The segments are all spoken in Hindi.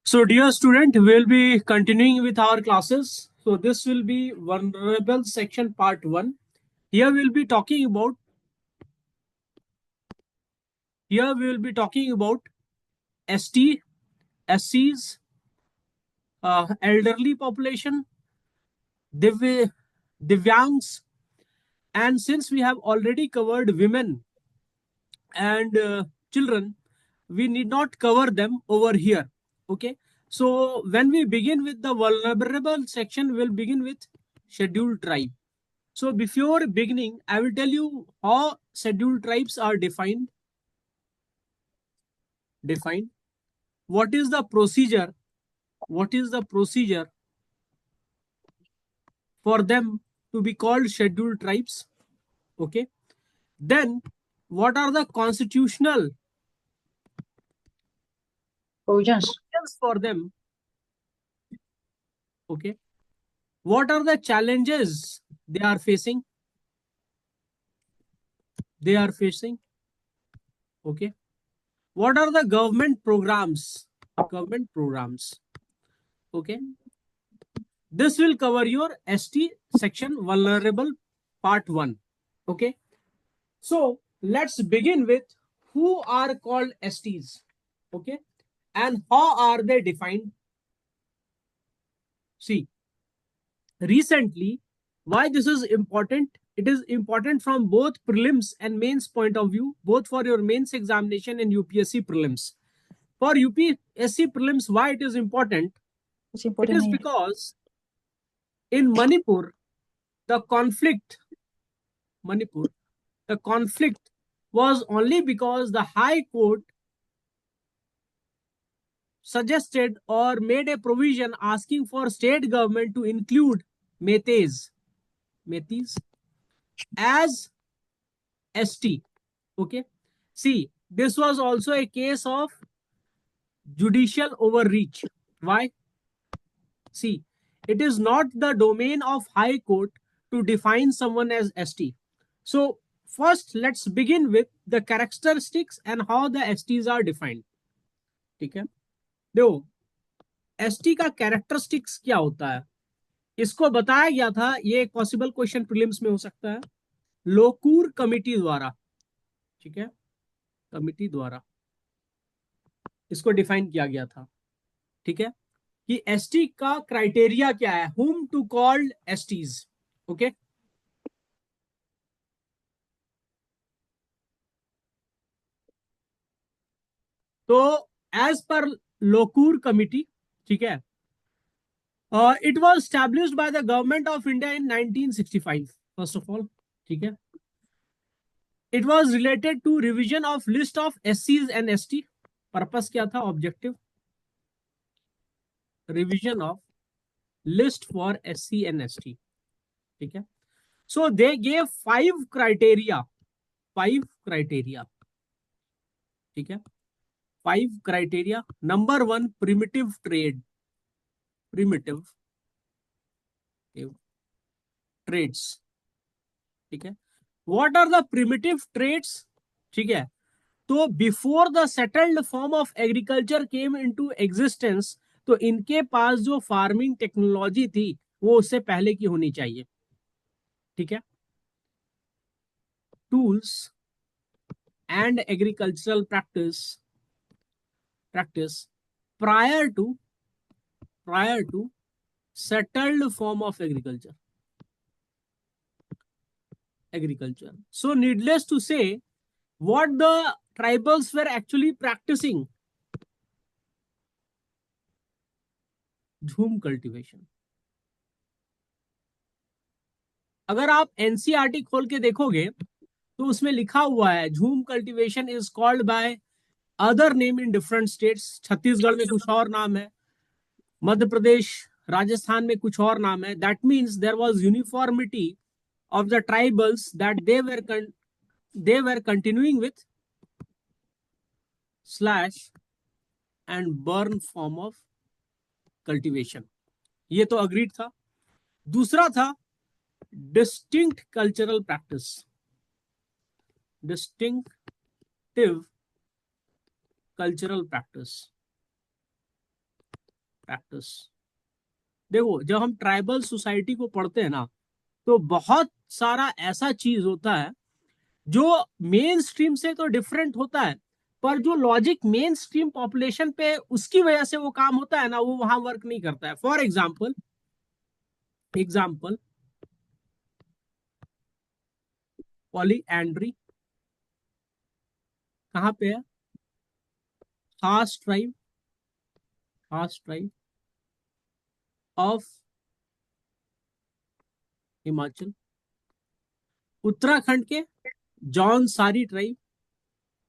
So, dear student, we'll be continuing with our classes. So, this will be vulnerable section part 1. Here we will be talking about ST, SCs, elderly population, Div- Divyangs, and since we have already covered women and children, we need not cover them over here. Okay. So, when we begin with the vulnerable section, we'll begin with scheduled tribe. So before beginning, I will tell you how scheduled tribes are defined. Defined. What is the procedure? What is the procedure for them to be called scheduled tribes? Okay. Then, what are the constitutional Provisions. provisions for them? Okay. What are the challenges they are facing? They are facing. Okay. What are the government programs? Government programs. Okay. This will cover your ST section vulnerable part 1. Okay. So let's begin with who are called STs. Okay. And how are they defined? See, recently, why this is important? It is important from both prelims and mains point of view, both for your mains examination and UPSC prelims. For UPSC prelims, why it is important? It's It important is नहीं है. because in Manipur, the conflict Manipur, the conflict was only because the High Court suggested or made a provision asking for state government to include Meiteis as ST. Okay. See, this was also a case of judicial overreach. Why? See, it is not the domain of High Court to define someone as ST. So, first, let's begin with the characteristics and how the STs are defined. ठीक है. देखो, ST का कैरेक्टरिस्टिक्स क्या होता है? इसको बताया गया था, ये एक पॉसिबल क्वेश्चन प्रीलिम्स में हो सकता है, लोकूर कमिटी द्वारा. ठीक है. कमिटी द्वारा इसको डिफाइन किया गया था. ठीक है. कि एसटी का क्राइटेरिया क्या है, whom to called STs. Okay. तो एज पर लोकूर कमिटी, ठीक है, it was established by the government of India in 1965. First of all, ठीक है. It was related to revision of list of एससीज एंड एसटी. पर्पस क्या था, objective, revision of list for SC and ST. ठीक है. So they gave 5 criteria. 5 criteria. ठीक है. 5 criteria. Number 1, primitive trait. Primitive trades. ठीक है. What are the primitive trades? ठीक है. तो before the settled form of agriculture came into existence, तो इनके पास जो फार्मिंग टेक्नोलॉजी थी वो उससे पहले की होनी चाहिए. ठीक है. Tools and agricultural practice prior to settled form of agriculture. So needless to say, what the tribals were actually practicing, झूम कल्टीवेशन. अगर आप एनसीईआरटी खोल के देखोगे तो उसमें लिखा हुआ है झूम cultivation is called by other name in different states. Chhattisgarh में कुछ और नाम है, मध्य प्रदेश, राजस्थान में कुछ और नाम है. That means there was uniformity of the tribals that they were continuing with slash and burn form of cultivation. ये तो अग्रीड था. दूसरा था distinct cultural practice. Distinctive cultural practice. Practice. देखो जब हम ट्राइबल सोसाइटी को पढ़ते हैं ना, तो बहुत सारा ऐसा चीज होता है जो मेन स्ट्रीम से तो डिफरेंट होता है, पर जो लॉजिक मेन स्ट्रीम पॉपुलेशन पे उसकी वजह से वो काम होता है ना, वो वहां वर्क नहीं करता है। फॉर एग्जाम्पल, एग्जाम्पल पॉलीएंड्री कहाँ पे है? खास ट्राइब, खास ट्राइब ऑफ हिमाचल। उत्तराखंड के जौनसारी ट्राइब,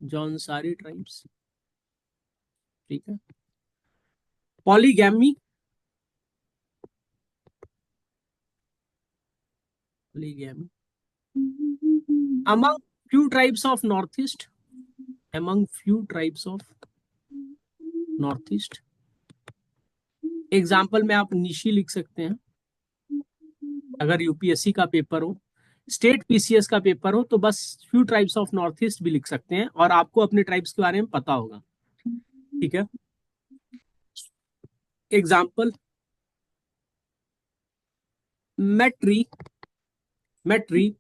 जौनसारी ट्राइब्स, ठीक है। Polygamy, polygamy among few tribes of northeast, among few tribes of north east. Example में आप निशी लिख सकते हैं, अगर यूपीएससी का पेपर हो, स्टेट पीसीएस का पेपर हो, तो बस few tribes of north east भी लिख सकते हैं और आपको अपने ट्राइब्स के बारे में पता होगा, ठीक है। एग्जाम्पल मैट्री, मैट्री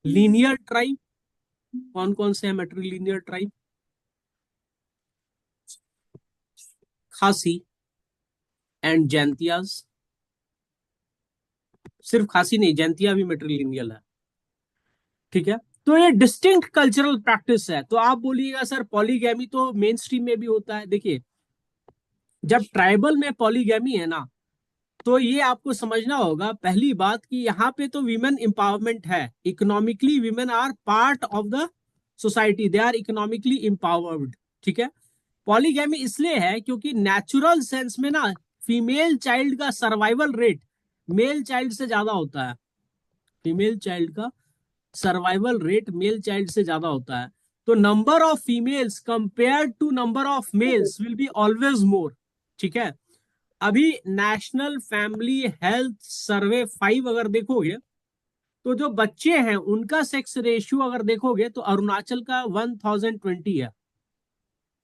लीनियर ट्राइब, कौन कौन से हैं मैट्री लीनियर ट्राइब? खासी एंड जैंतियाज, सिर्फ खासी नहीं, जैंतिया भी मैट्री लीनियल है, ठीक है। तो ये डिस्टिंक्ट कल्चरल प्रैक्टिस है। तो आप बोलिएगा सर पॉलीगैमी तो मेन स्ट्रीम में भी होता है। देखिए जब ट्राइबल में पॉलीगैमी है ना, तो ये आपको समझना होगा पहली बात कि यहाँ पे तो वीमेन एम्पावरमेंट है, economically women are part of the society, they are economically empowered, ठीक है। पॉलीगैमी इसलिए है क्योंकि नेचुरल सेंस में ना फीमेल चाइल्ड का सर्वाइवल रेट मेल चाइल्ड से ज्यादा होता है, फीमेल चाइल्ड का सर्वाइवल रेट मेल चाइल्ड से ज्यादा होता है। तो number of females compare to number of males will be always more, ठीक है। अभी नेशनल फैमिली हेल्थ सर्वे 5 अगर देखोगे, तो जो बच्चे हैं उनका सेक्स रेशियो अगर देखोगे तो अरुणाचल का 1020 है,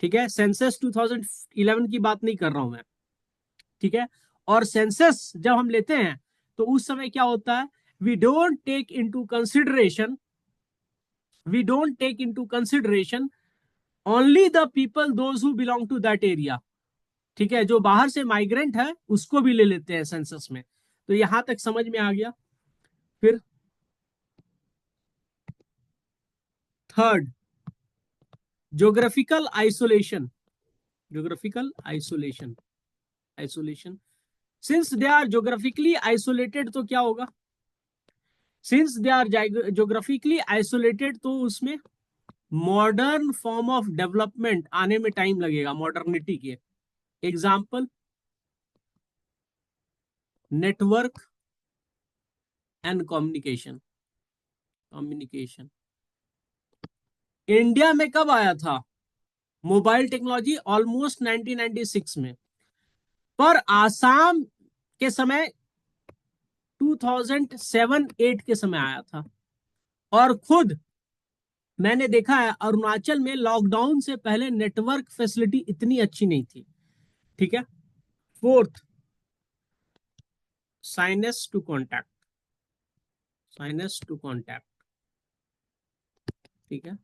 ठीक है। सेंसस 2011 की बात नहीं कर रहा हूं मैं, ठीक है। और सेंसस जब हम लेते हैं तो उस समय क्या होता है, we don't take into consideration, we don't take into consideration only the people those who belong to that area, ठीक है। जो बाहर से माइग्रेंट है उसको भी ले लेते हैं सेंसस में। तो यहां तक समझ में आ गया। फिर third, geographical isolation, geographical isolation, isolation since they are geographically isolated, तो क्या होगा, since they are geographically isolated, तो उसमें मॉडर्न फॉर्म ऑफ डेवलपमेंट आने में टाइम लगेगा, मॉडर्निटी के। Example network and communication, communication India में कब आया था मोबाइल टेक्नोलॉजी? ऑलमोस्ट 1996 में। पर आसाम के समय 2007-8 के समय आया था। और खुद मैंने देखा है अरुणाचल में लॉकडाउन से पहले नेटवर्क फैसिलिटी इतनी अच्छी नहीं थी, ठीक है। Fourth, shyness to contact, shyness to contact, ठीक है।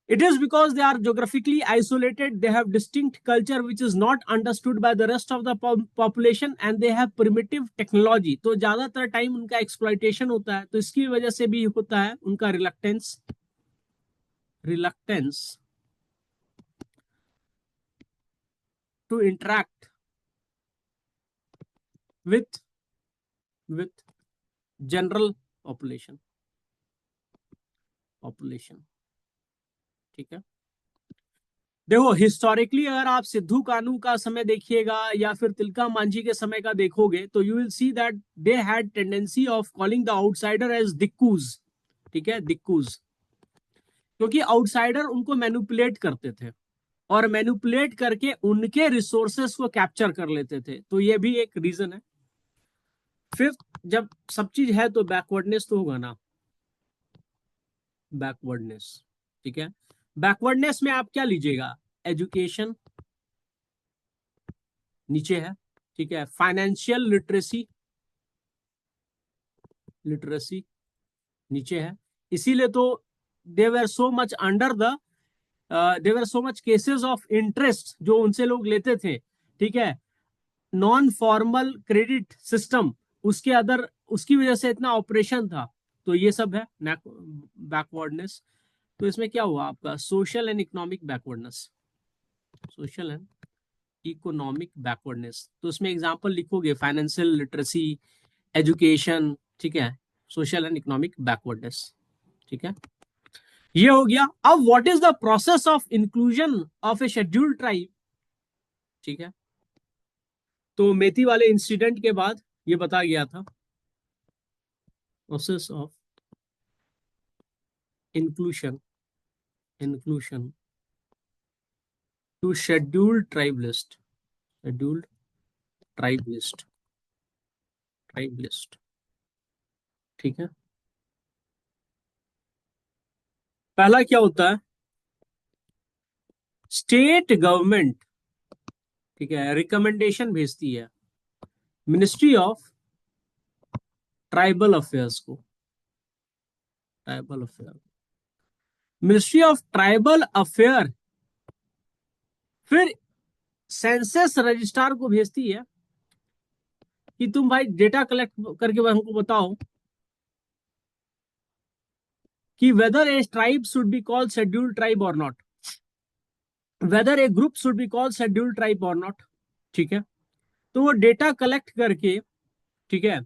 It is because they are geographically isolated, they have distinct culture which is not understood by the rest of the population and they have primitive technology. तो ज्यादातर टाइम उनका एक्सप्लॉइटेशन होता है, तो इसकी वजह से भी होता है उनका reluctance, reluctance to interact with with general population, population, ठीक है। देखो हिस्टोरिकली अगर आप सिद्धू कानू का समय देखिएगा या फिर तिलका मांझी के समय का देखोगे, तो you will see that they had tendency of calling the outsider as dikus, ठीक है, दिक्कूज। क्योंकि आउटसाइडर उनको मैनिपुलेट करते थे और मैनिपुलेट करके उनके रिसोर्सेस को कैप्चर कर लेते थे, तो ये भी एक रीजन है। फिफ्थ, जब सब चीज है तो बैकवर्डनेस तो होगा ना, बैकवर्डनेस, ठीक है। बैकवर्डनेस में आप क्या लीजिएगा, एजुकेशन, नीचे है, ठीक है। फाइनेंशियल लिटरेसी, लिटरेसी नीचे है। इसीलिए तो they were so much under the, there were so much cases of interest जो उनसे लोग लेते थे, ठीक है। नॉन फॉर्मल क्रेडिट सिस्टम, उसके अदर, उसकी वजह से इतना ऑपरेशन था। तो ये सब है बैकवर्डनेस। तो इसमें क्या हुआ आपका, social and economic backwardness, social and economic backwardness. तो इसमें एग्जांपल लिखोगे, फाइनेंशियल लिटरेसी, एजुकेशन, ठीक है, सोशल एंड इकोनॉमिक बैकवर्डनेस, ठीक है। ये हो गया। अब what is the process of inclusion of A scheduled tribe, ठीक है। तो मेथी वाले इंसिडेंट के बाद ये बता गया था, process of inclusion, inclusion to scheduled tribe list, scheduled tribe list, tribe list, ठीक है। पहला क्या होता है, स्टेट गवर्नमेंट, ठीक है, रिकमेंडेशन भेजती है मिनिस्ट्री ऑफ ट्राइबल अफेयर्स को, tribal affair, ministry of tribal affair फिर सेंसस रजिस्ट्रार को भेजती है कि तुम भाई डेटा कलेक्ट करके हमको बताओ कि whether a tribe should be called scheduled tribe और not, whether a group should be called scheduled tribe और नॉट, ठीक है। तो वो डेटा कलेक्ट करके, ठीक है,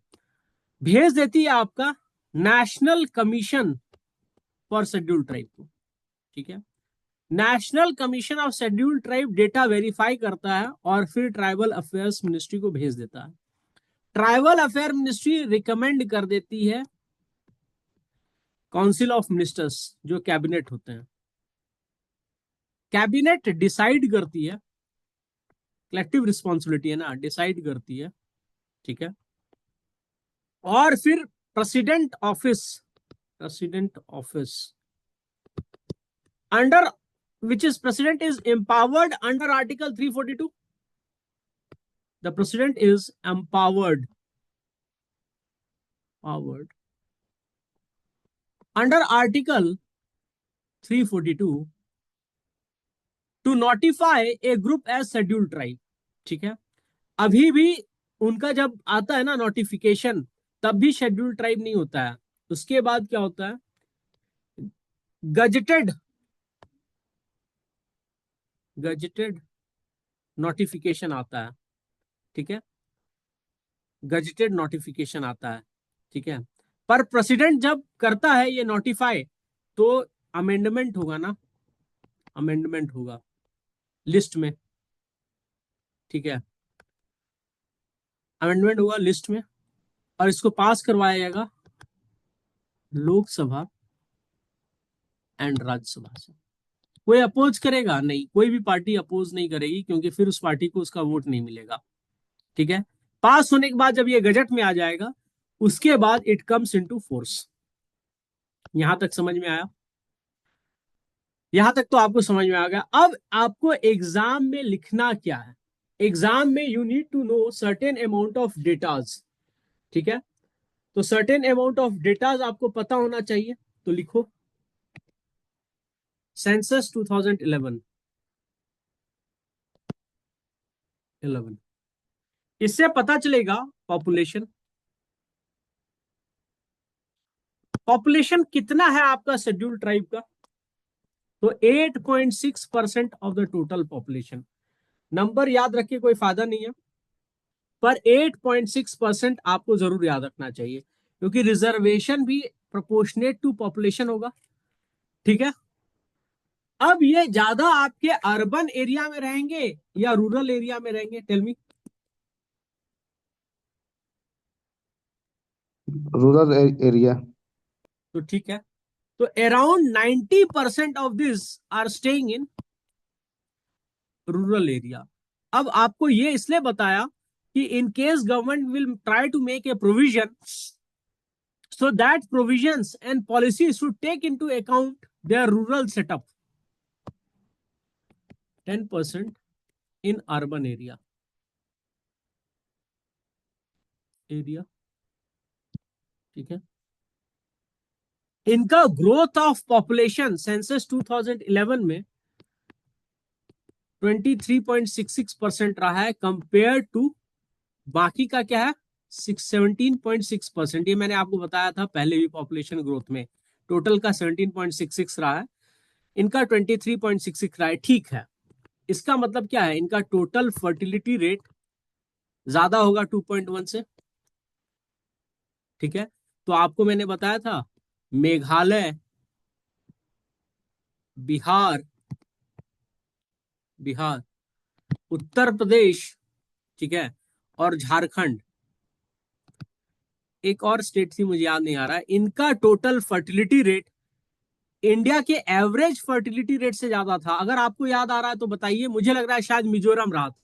भेज देती है आपका national commission for scheduled tribe को, ठीक है। National commission of scheduled tribe data verify करता है और फिर ट्राइबल अफेयर्स मिनिस्ट्री को भेज देता है। ट्राइबल अफेयर मिनिस्ट्री रिकमेंड कर देती है काउंसिल ऑफ मिनिस्टर्स, जो कैबिनेट होते हैं, कैबिनेट डिसाइड करती है, कलेक्टिव रिस्पॉन्सिबिलिटी है ना, डिसाइड करती है, ठीक है। और फिर president office, president office under which is president is empowered under article 342, the president is empowered under article 342 to notify a group as scheduled tribe, ठीक है। अभी भी उनका जब आता है ना नोटिफिकेशन, तब भी शेड्यूल्ड ट्राइब नहीं होता है। उसके बाद क्या होता है, गजेटेड, गजेटेड नोटिफिकेशन आता है, ठीक है, गजेटेड नोटिफिकेशन आता है, ठीक है। पर प्रेसिडेंट जब करता है ये नोटिफाई, तो अमेंडमेंट होगा ना, अमेंडमेंट होगा लिस्ट में, ठीक है, अमेंडमेंट होगा लिस्ट में और इसको पास करवाया जाएगा लोकसभा एंड राज्यसभा से। कोई अपोज करेगा नहीं, कोई भी पार्टी अपोज नहीं करेगी, क्योंकि फिर उस पार्टी को उसका वोट नहीं मिलेगा, ठीक है। पास होने के बाद जब ये गजट में आ जाएगा, उसके बाद इट कम्स इनटू फोर्स। यहां तक समझ में आया, यहां तक तो आपको समझ में आ गया। अब आपको एग्जाम में लिखना क्या है, एग्जाम में you need to know certain amount of datas, ठीक है। तो सर्टेन अमाउंट ऑफ डेटाज आपको पता होना चाहिए, तो लिखो सेंसस 2011, इससे पता चलेगा पॉपुलेशन, पॉपुलेशन कितना है आपका शेड्यूल्ड ट्राइब का। तो 8.6% of the total population, number याद रखिए, कोई फायदा नहीं है, पर 8.6% आपको जरूर याद रखना चाहिए, क्योंकि रिजर्वेशन भी प्रोपोर्शनेट टू पॉपुलेशन होगा, ठीक है। अब ये ज्यादा आपके अर्बन एरिया में रहेंगे या रूरल एरिया में रहेंगे, टेल मी। Rural area. तो ठीक है, तो around 90% of this are staying in rural area. अब आपको ये इसलिए बताया कि in case government will try to make a provision, so that provisions and policies should take into account their rural setup, 10% in urban area, area, ठीक है। इनका ग्रोथ ऑफ पॉपुलेशन सेंसस 2011 में 23.66% रहा है, कंपेयर टू बाकी का क्या है 17.6%। ये मैंने आपको बताया था पहले भी, पॉपुलेशन ग्रोथ में टोटल का 17.66 रहा है, इनका 23.66 रहा है, ठीक है। इसका मतलब क्या है, इनका टोटल फर्टिलिटी रेट ज्यादा होगा 2.1 से, ठीक है। तो आपको मैंने बताया था मेघालय, बिहार, बिहार, उत्तर प्रदेश, ठीक है, और झारखंड, एक और स्टेट थी मुझे याद नहीं आ रहा है, इनका टोटल फर्टिलिटी रेट इंडिया के एवरेज फर्टिलिटी रेट से ज्यादा था। अगर आपको याद आ रहा है तो बताइए, मुझे लग रहा है शायद मिजोरम रहा था।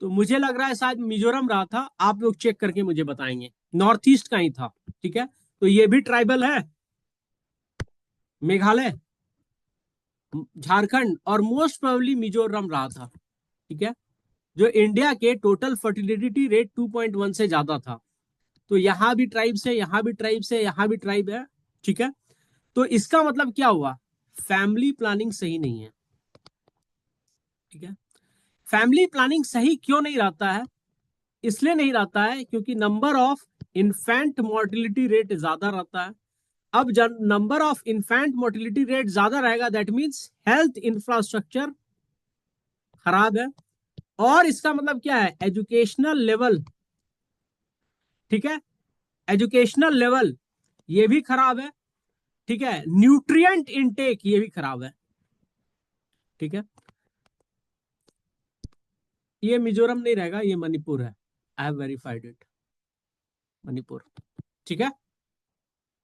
तो मुझे लग रहा है शायद मिजोरम रहा था, आप लोग चेक करके मुझे बताएंगे, नॉर्थ ईस्ट का ही था, ठीक है। तो ये भी ट्राइबल है, मेघालय, झारखंड और मोस्ट प्रोबेबली मिजोरम रहा था, ठीक है, जो इंडिया के टोटल फर्टिलिटी रेट 2.1 से ज्यादा था। तो यहां भी ट्राइब से, यहां भी ट्राइब से, यहां भी ट्राइब है, ठीक है। तो इसका मतलब क्या हुआ, फैमिली प्लानिंग सही नहीं है, ठीक है। फैमिली प्लानिंग सही क्यों नहीं रहता है, इसलिए नहीं रहता है क्योंकि number of infant mortality rate ज्यादा रहता है। अब जब number of infant mortality rate ज्यादा रहेगा, दैट मीन्स हेल्थ इंफ्रास्ट्रक्चर खराब है, और इसका मतलब क्या है, एजुकेशनल लेवल, ठीक है, एजुकेशनल लेवल ये भी खराब है, ठीक है, न्यूट्रिएंट इनटेक ये भी खराब है, ठीक है। ये मिजोरम नहीं रहेगा, ये मणिपुर है, I have verified it, Manipur, ठीक है।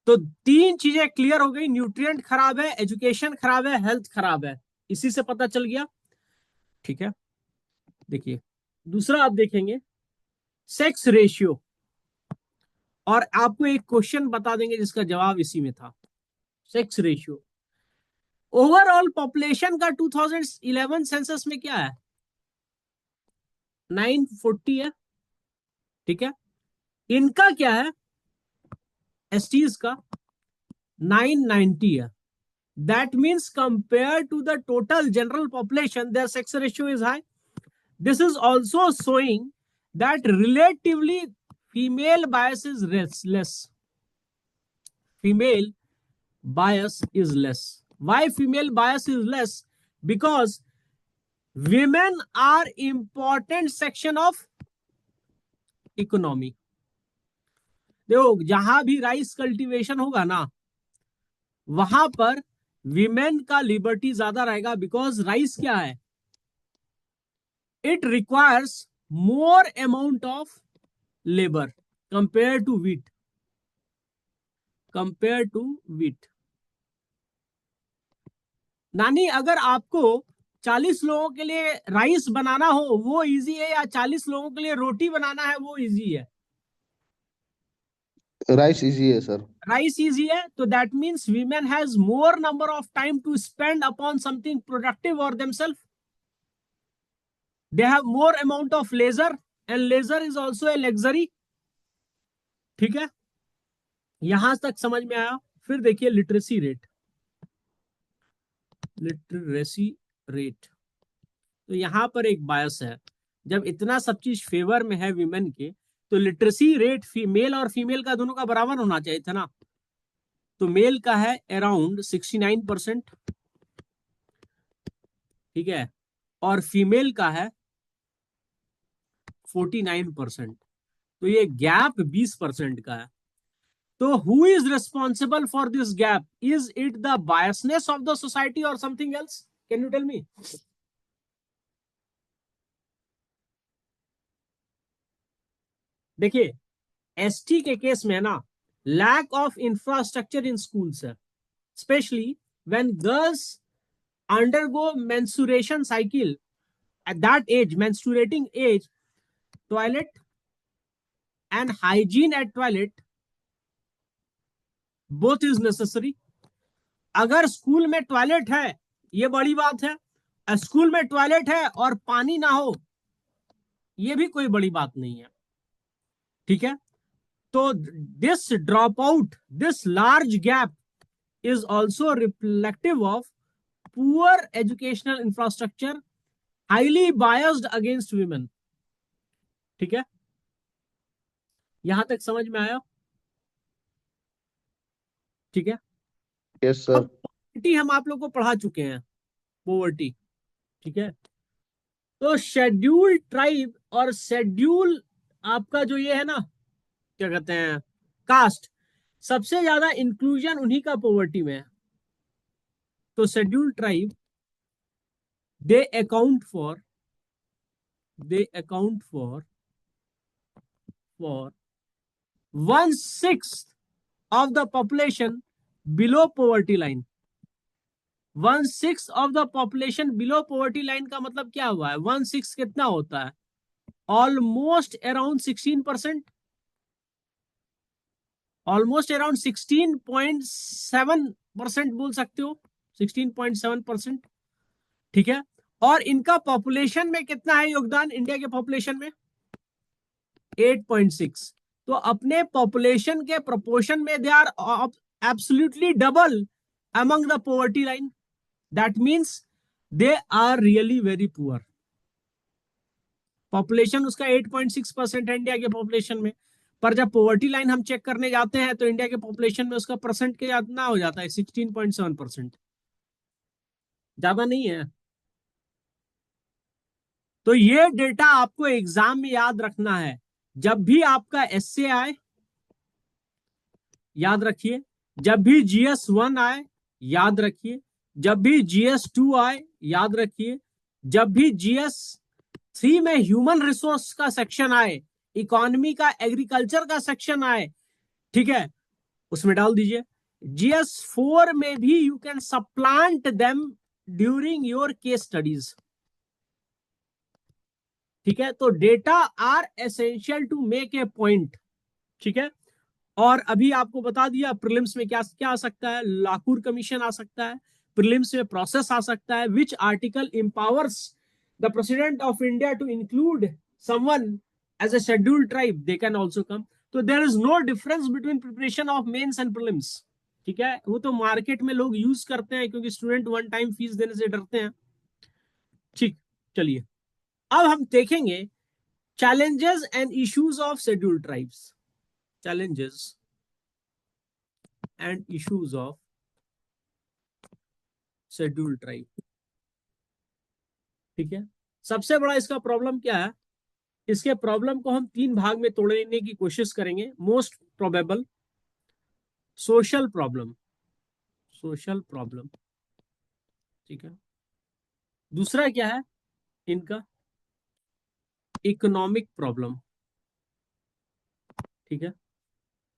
तो तीन चीजें क्लियर हो गई, न्यूट्रिएंट खराब है, एजुकेशन खराब है, हेल्थ खराब है, इसी से पता चल गया, ठीक है। देखिए दूसरा आप देखेंगे सेक्स रेशियो, और आपको एक क्वेश्चन बता देंगे जिसका जवाब इसी में था। सेक्स रेशियो ओवरऑल पॉपुलेशन का 2011 सेंसस में क्या है, 940 है, ठीक है। इनका क्या है, एसटीज का 990 है। That means compare to the total general population their sex ratio is high. This is also showing that relatively female bias is less, female bias is less. Why female bias is less? Because women are important section of economy. देखो जहां भी राइस कल्टीवेशन होगा ना, वहां पर विमेन का लिबर्टी ज्यादा रहेगा, बिकॉज राइस क्या है, it requires more amount of labour compare to wheat, compare to wheat. नानी अगर आपको 40 लोगों के लिए राइस बनाना हो वो इजी है, या 40 लोगों के लिए रोटी बनाना है वो इजी है, राइस इजी है सर। राइस इजी है, तो that means women has more number of time to spend upon something productive और themselves, they have more amount of leisure, and leisure is also a luxury, ठीक है। यहां तक समझ में आया। फिर देखिए लिटरेसी रेट, लिटरेसी रेट, तो यहां पर एक बायस है, जब इतना सब चीज फेवर में है विमेन के, तो लिटरेसी रेट मेल और फीमेल का दोनों का बराबर होना चाहिए था ना। तो मेल का है अराउंड 69%, ठीक है, और फीमेल का है 49%। तो ये गैप 20% का है। तो who is responsible for this gap, is it the biasness of the society और something else, can you tell me. देखिए एसटी के केस में ना, lack of infrastructure in schools है, specially when girls undergo menstruation cycle, at that age, menstruating age, toilet and hygiene at toilet both is necessary। अगर स्कूल में टॉयलेट है ये बड़ी बात है, स्कूल में टॉयलेट है और पानी ना हो, ये भी कोई बड़ी बात नहीं है, ठीक है। तो this drop out, this large gap is also reflective of poor educational infrastructure, highly biased against women, ठीक है। यहां तक समझ में आया? ठीक है। Yes, अब sir. पॉवर्टी हम आप लोग को पढ़ा चुके हैं, पॉवर्टी, ठीक है। तो शेड्यूल ट्राइब और शेड्यूल आपका जो ये है ना, क्या कहते हैं, कास्ट, सबसे ज्यादा इंक्लूजन उन्हीं का पॉवर्टी में है। तो schedule tribe, they account for, they account for 1/6 of the population below poverty line। 1/6 of the population below poverty line का मतलब क्या हुआ है? 1/6 कितना होता है? ऑलमोस्ट अराउंड 16%, ऑलमोस्ट अराउंड 16.7% बोल सकते हो, 16.7%, ठीक है। और इनका पॉपुलेशन में कितना है योगदान इंडिया के पॉपुलेशन में? 8.6। तो अपने पॉपुलेशन के प्रोपोर्शन में they are absolutely double among the poverty line. That means they are really very poor. Population उसका 8.6% है इंडिया के पॉपुलेशन में, पर जब पॉवर्टी लाइन हम चेक करने जाते हैं तो इंडिया के पॉपुलेशन में उसका परसेंट कितना हो जाता है? 16.7%, ज्यादा नहीं है। तो ये डेटा आपको एग्जाम में याद रखना है। जब भी आपका एसए आए, याद रखिए। जब भी GS1 आए, याद रखिए। जब भी GS2 आए, याद रखिए। जब भी GS3 में ह्यूमन रिसोर्स का सेक्शन आए, इकोनॉमी का, एग्रीकल्चर का सेक्शन आए, ठीक है, उसमें डाल दीजिए। GS4 में भी you can supplant them during your case studies, ठीक है। तो data are essential to make a point, ठीक है। और अभी आपको बता दिया प्रीलिम्स में क्या क्या आ सकता है। लाकूर कमीशन आ सकता है, प्रीलिम्स में प्रोसेस आ सकता है, which article empowers the president of India to include someone as a scheduled tribe, they can also come. तो there is no difference between preparation of mains and prelims, ठीक है। वो तो मार्केट में लोग यूज करते हैं क्योंकि स्टूडेंट वन टाइम फीस देने से डरते हैं, ठीक। चलिए, अब हम देखेंगे challenges and issues of scheduled tribes, challenges and issues of scheduled tribe, ठीक है। सबसे बड़ा इसका प्रॉब्लम क्या है? इसके प्रॉब्लम को हम 3 भाग में तोड़ने की कोशिश करेंगे। Most probable, social problem, social problem, ठीक है। दूसरा क्या है इनका? इकोनॉमिक प्रॉब्लम, ठीक है।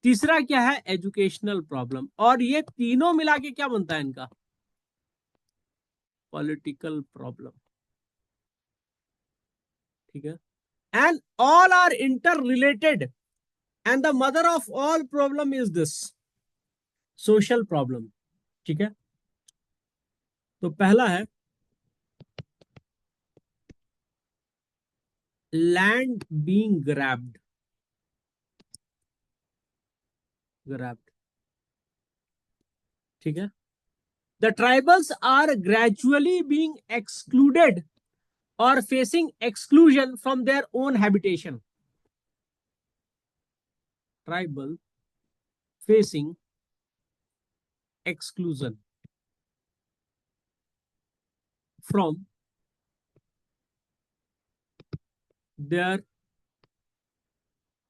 तीसरा क्या है? Educational problem. और ये तीनों मिला के क्या बनता है इनका? पॉलिटिकल प्रॉब्लम, ठीक है। And all are inter related, and the mother of all problem is this social problem, ठीक है। तो पहला है लैंड बीइंग ग्रैब्ड, ग्रैब्ड, ठीक है। The tribals are gradually being excluded और facing exclusion from their own habitation, tribal facing exclusion from their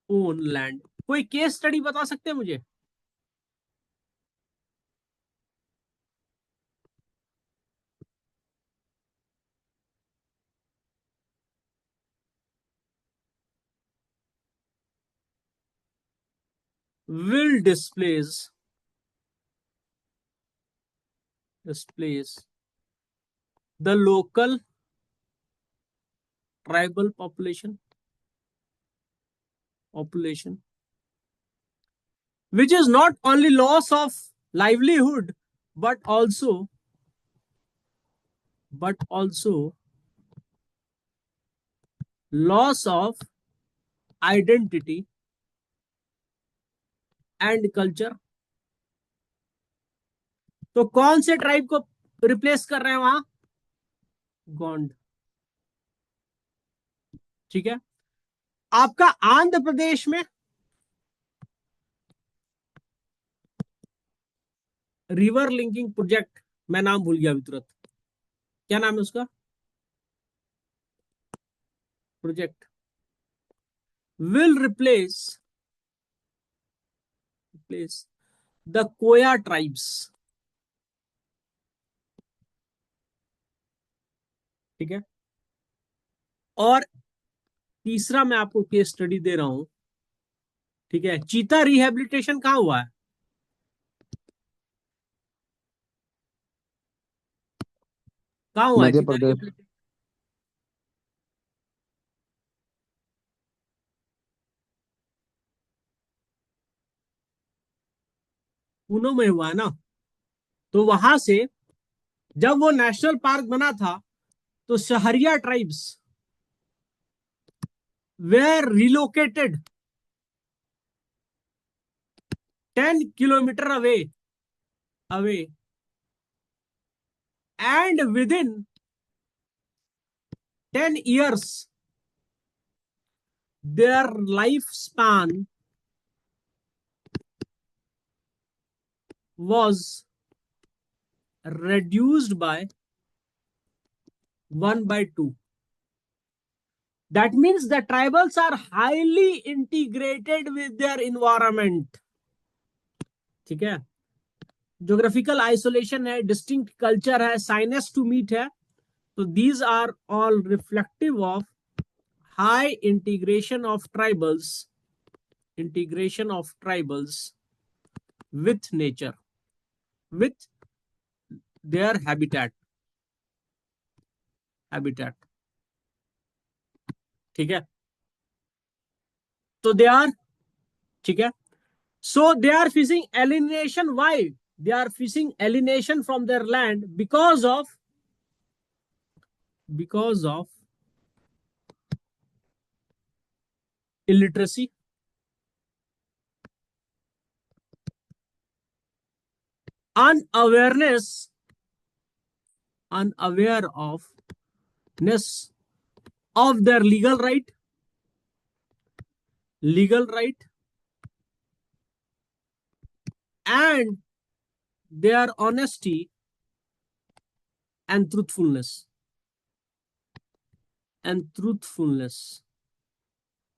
own land। कोई केस स्टडी बता सकते हैं मुझे? will displace the local tribal population, which is not only loss of livelihood but also but also loss of identity and culture. तो कौन से ट्राइब को रिप्लेस कर रहे हैं वहां? गोंड। ठीक है। आपका आंध्र प्रदेश में रिवर लिंकिंग प्रोजेक्ट, मैं नाम भूल गया अभी तुरंत, क्या नाम है उसका project, will replace the Koya tribes. ठीक है। और तीसरा मैं आपको केस स्टडी दे रहा हूं। ठीक है। चीता रिहेबिलिटेशन कहां हुआ है? कहां हुआ है मध्य चीता प्रदेश। रिहेबिलिटेशन? पूनो में हुआ है ना। तो वहां से जब वो नेशनल पार्क बना था तो Sahariya tribes were relocated 10 kilometre away and within 10 years their lifespan was reduced by 1/2. That means the tribals are highly integrated with their environment. ठीक है। ज्योग्राफिकल आइसोलेशन है, डिस्टिंक्ट कल्चर है, साइनेस टू मीट है। तो these are all reflective of high integration of tribals with nature, with their habitat। ठीक है। तो दे आर, ठीक है, so they are facing alienation. Why they are facing alienation from their land? Because of illiteracy, unawareness, unawareness of their legal right and their honesty and truthfulness।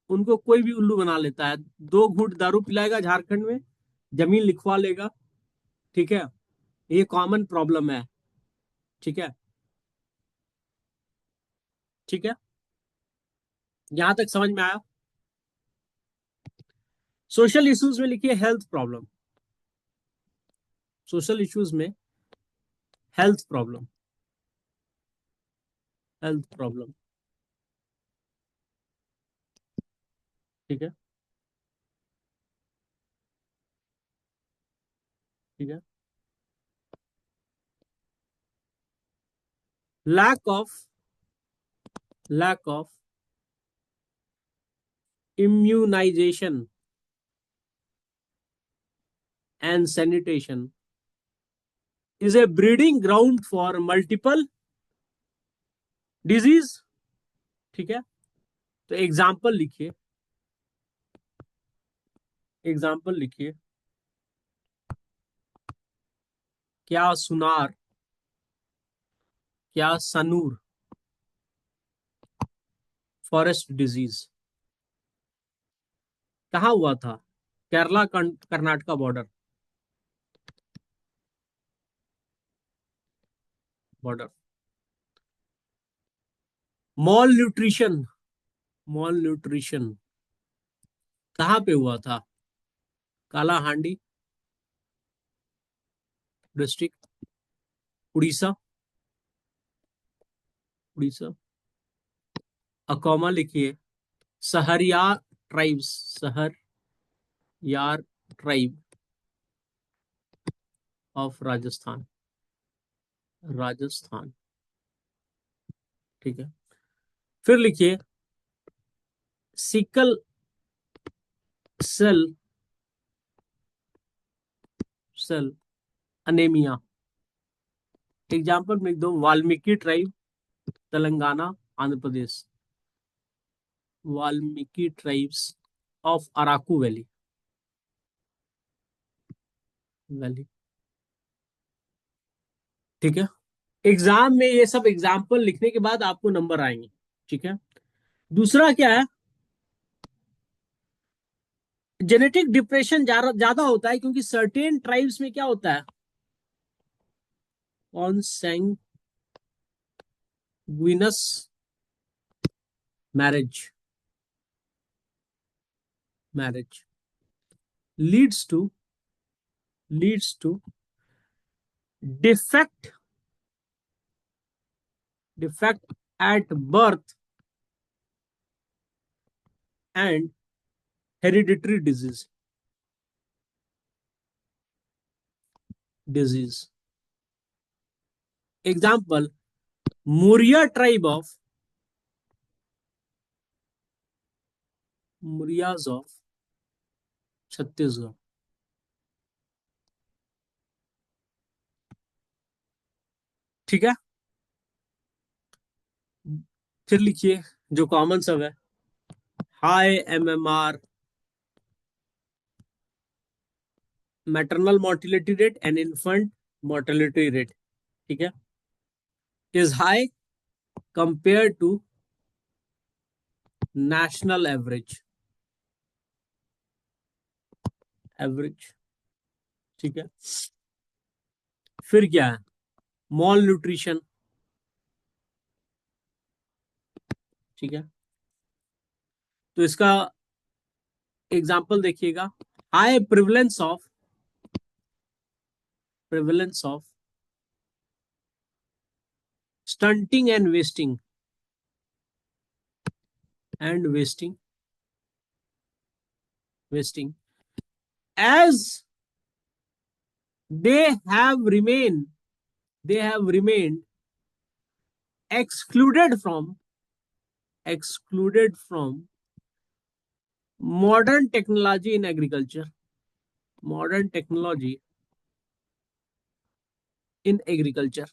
उनको कोई भी उल्लू बना लेता है, 2 घूंट दारू पिलाएगा झारखंड में, जमीन लिखवा लेगा। ठीक है। ये कॉमन प्रॉब्लम है। ठीक है। ठीक है। यहां तक समझ में आया? सोशल इश्यूज में लिखिए हेल्थ प्रॉब्लम। सोशल इश्यूज में हेल्थ प्रॉब्लम, हेल्थ प्रॉब्लम। ठीक है। ठीक है। Lack of immunization and sanitation is a breeding ground for multiple disease। ठीक है। तो एग्जाम्पल लिखिए, क्या सुनार, क्या सनूर फॉरेस्ट डिजीज कहां हुआ था? Kerala Karnataka border. Malnutrition कहां पे हुआ था? कालाहांडी डिस्ट्रिक्ट, उड़ीसा। उड़ीसा। अकोमा लिखिए, Sahariya tribes, Sahariya tribe of Rajasthan. ठीक है, फिर लिखिए sickle cell cell anaemia. Example में लिख दो, Valmiki tribe, Telangana, Andhra Pradesh. Valmiki tribes of Araku valley valley. ठीक है, एग्जाम में ये सब एग्जाम्पल लिखने के बाद आपको नंबर आएंगे। ठीक है, दूसरा क्या है, जेनेटिक डिप्रेशन ज्यादा होता है क्योंकि सर्टेन ट्राइब्स में क्या होता है, consanguineous marriage marriage leads to defect defect at birth and hereditary disease. Example, Muria tribe of Murias of Chhattisgarh. ठीक है, फिर लिखिए जो कॉमन सब है, high MMR, maternal mortality rate and infant mortality rate, ठीक है, is high compare to national average. ठीक है, फिर क्या है, मॉल न्यूट्रिशन। ठीक है, तो इसका एग्जाम्पल देखिएगा, high prevalence of stunting and wasting as they have remained excluded from modern technology in agriculture modern technology in agriculture।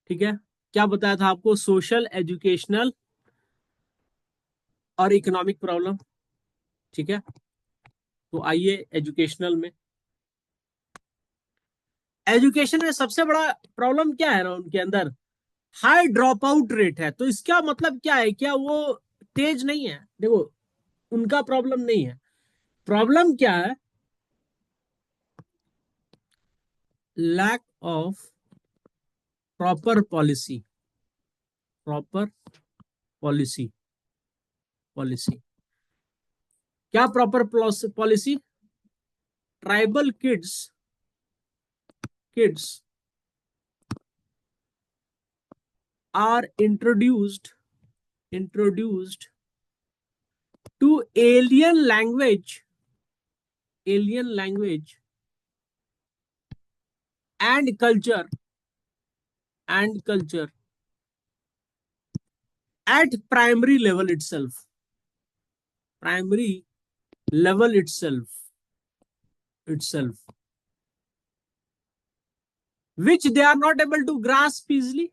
ठीक है, क्या बताया था आपको, सोशल, एजुकेशनल और इकोनॉमिक प्रॉब्लम। ठीक है, तो आइए एजुकेशनल में। एजुकेशन में सबसे बड़ा प्रॉब्लम क्या है ना उनके अंदर, हाई ड्रॉप आउट रेट है। तो इसका मतलब क्या है, क्या वो तेज नहीं है, देखो उनका प्रॉब्लम नहीं है, प्रॉब्लम क्या है, lack of proper policy policy. क्या proper policy, tribal kids are introduced to alien language and culture at primary level itself, which they are not able to grasp easily,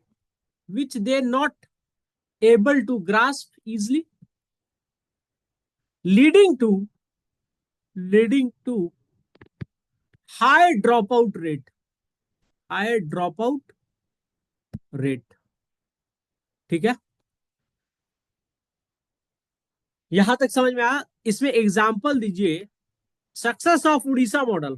which they not able to grasp easily, leading to high dropout rate। ठीक है, यहां तक समझ में आया। इसमें एग्जाम्पल दीजिए, success of Orissa model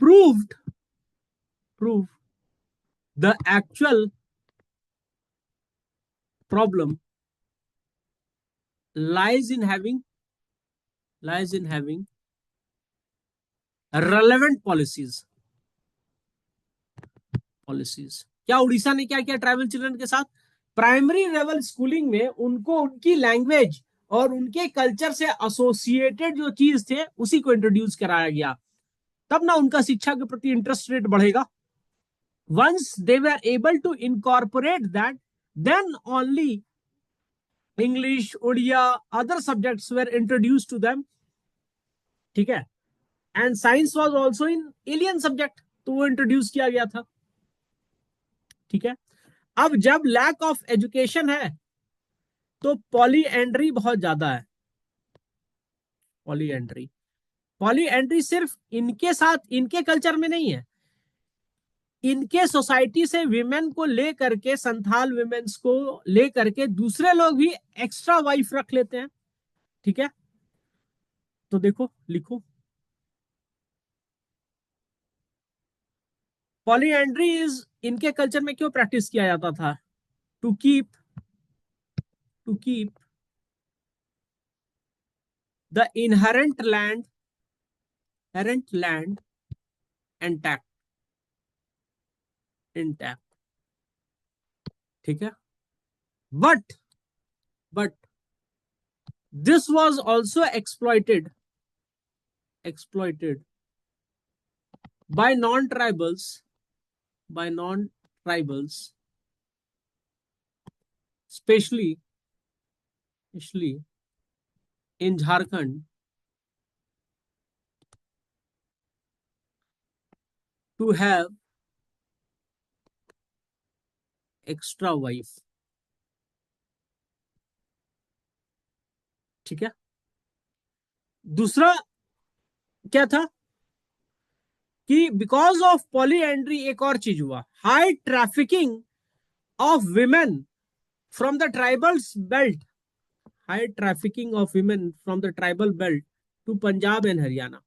proved the actual problem lies in having relevant policies. क्या उड़ीसा ने क्या किया ट्राइबल चिल्ड्रन के साथ, प्राइमरी लेवल स्कूलिंग में उनको उनकी लैंग्वेज और उनके कल्चर से एसोसिएटेड जो चीज थे उसी को इंट्रोड्यूस कराया गया, तब ना उनका शिक्षा के प्रति इंटरेस्ट रेट बढ़ेगा. Once they were able to incorporate that, then only English, Odia, other subjects were introduced to them. ठीक है. And science was also in alien subject, तो वो इंट्रोड्यूस किया गया था. ठीक है. अब जब लैक ऑफ एजुकेशन है तो पॉलीएंड्री बहुत ज्यादा है. पॉलीएंड्री, पॉलीएंड्री सिर्फ इनके साथ, इनके कल्चर में नहीं है, इनके सोसाइटी से विमेन को लेकर के, संथाल विमेन्स को लेकर के दूसरे लोग भी एक्स्ट्रा वाइफ रख लेते हैं. ठीक है. तो देखो, लिखो, पॉलीएंड्री इज, इनके कल्चर में क्यों प्रैक्टिस किया जाता था? To keep the inherent land intact. ठीक है. But this was also exploited by non-tribals, especially in Jharkhand, to have extra wife. ठीक है. दूसरा क्या था कि बिकॉज ऑफ पॉलीएंड्री एक और चीज हुआ, high trafficking of women from the tribals belt, high trafficking of women from the tribal belt to Punjab and Haryana.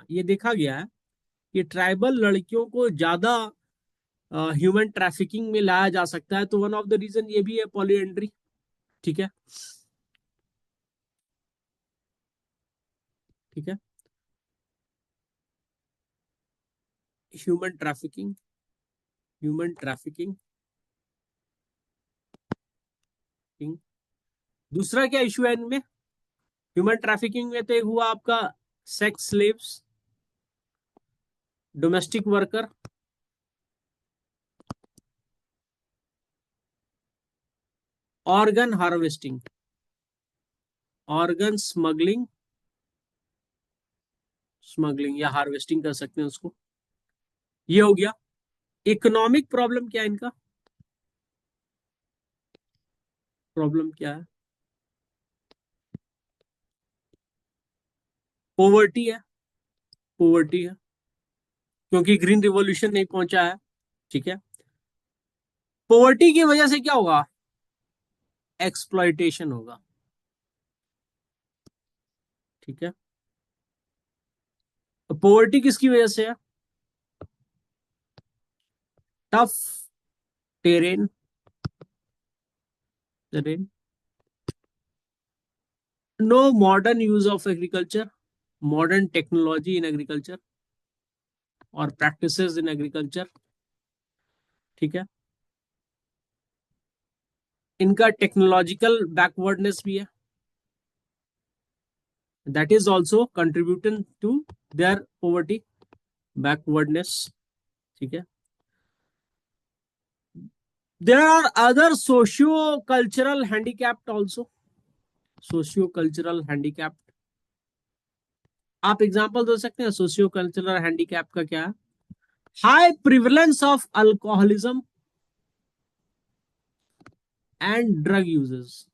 ये देखा गया है कि ट्राइबल लड़कियों को ज्यादा ह्यूमन ट्रैफिकिंग में लाया जा सकता है, तो वन ऑफ द रीजन ये भी है पॉलीएंड्री. ठीक है. ठीक है. Human trafficking. दूसरा क्या इशू है इनमें? ह्यूमन ट्रैफिकिंग में तो एक हुआ आपका sex slaves, domestic worker, organ harvesting, organ smuggling या हार्वेस्टिंग कर सकते हैं उसको. ये हो गया. इकोनॉमिक प्रॉब्लम क्या है इनका? प्रॉब्लम क्या है? पोवर्टी है. क्योंकि ग्रीन रिवॉल्यूशन नहीं पहुंचा है. ठीक है. पोवर्टी की वजह से क्या होगा? एक्सप्लॉइटेशन होगा. ठीक है. तो पोवर्टी किसकी वजह से है? Tough terrain, no modern use of agriculture, modern technology in agriculture और प्रैक्टिसेस इन एग्रीकल्चर. ठीक है. इनका टेक्नोलॉजिकल बैकवर्डनेस भी है, that is also contributing to their poverty, backwardness. ठीक है. There are other socio cultural handicapped also. Socio cultural handicapped, आप एग्जांपल दे सकते हैं सोशियो कल्चरल हैंडीकैप का? क्या है? High prevalence of alcoholism and drug uses.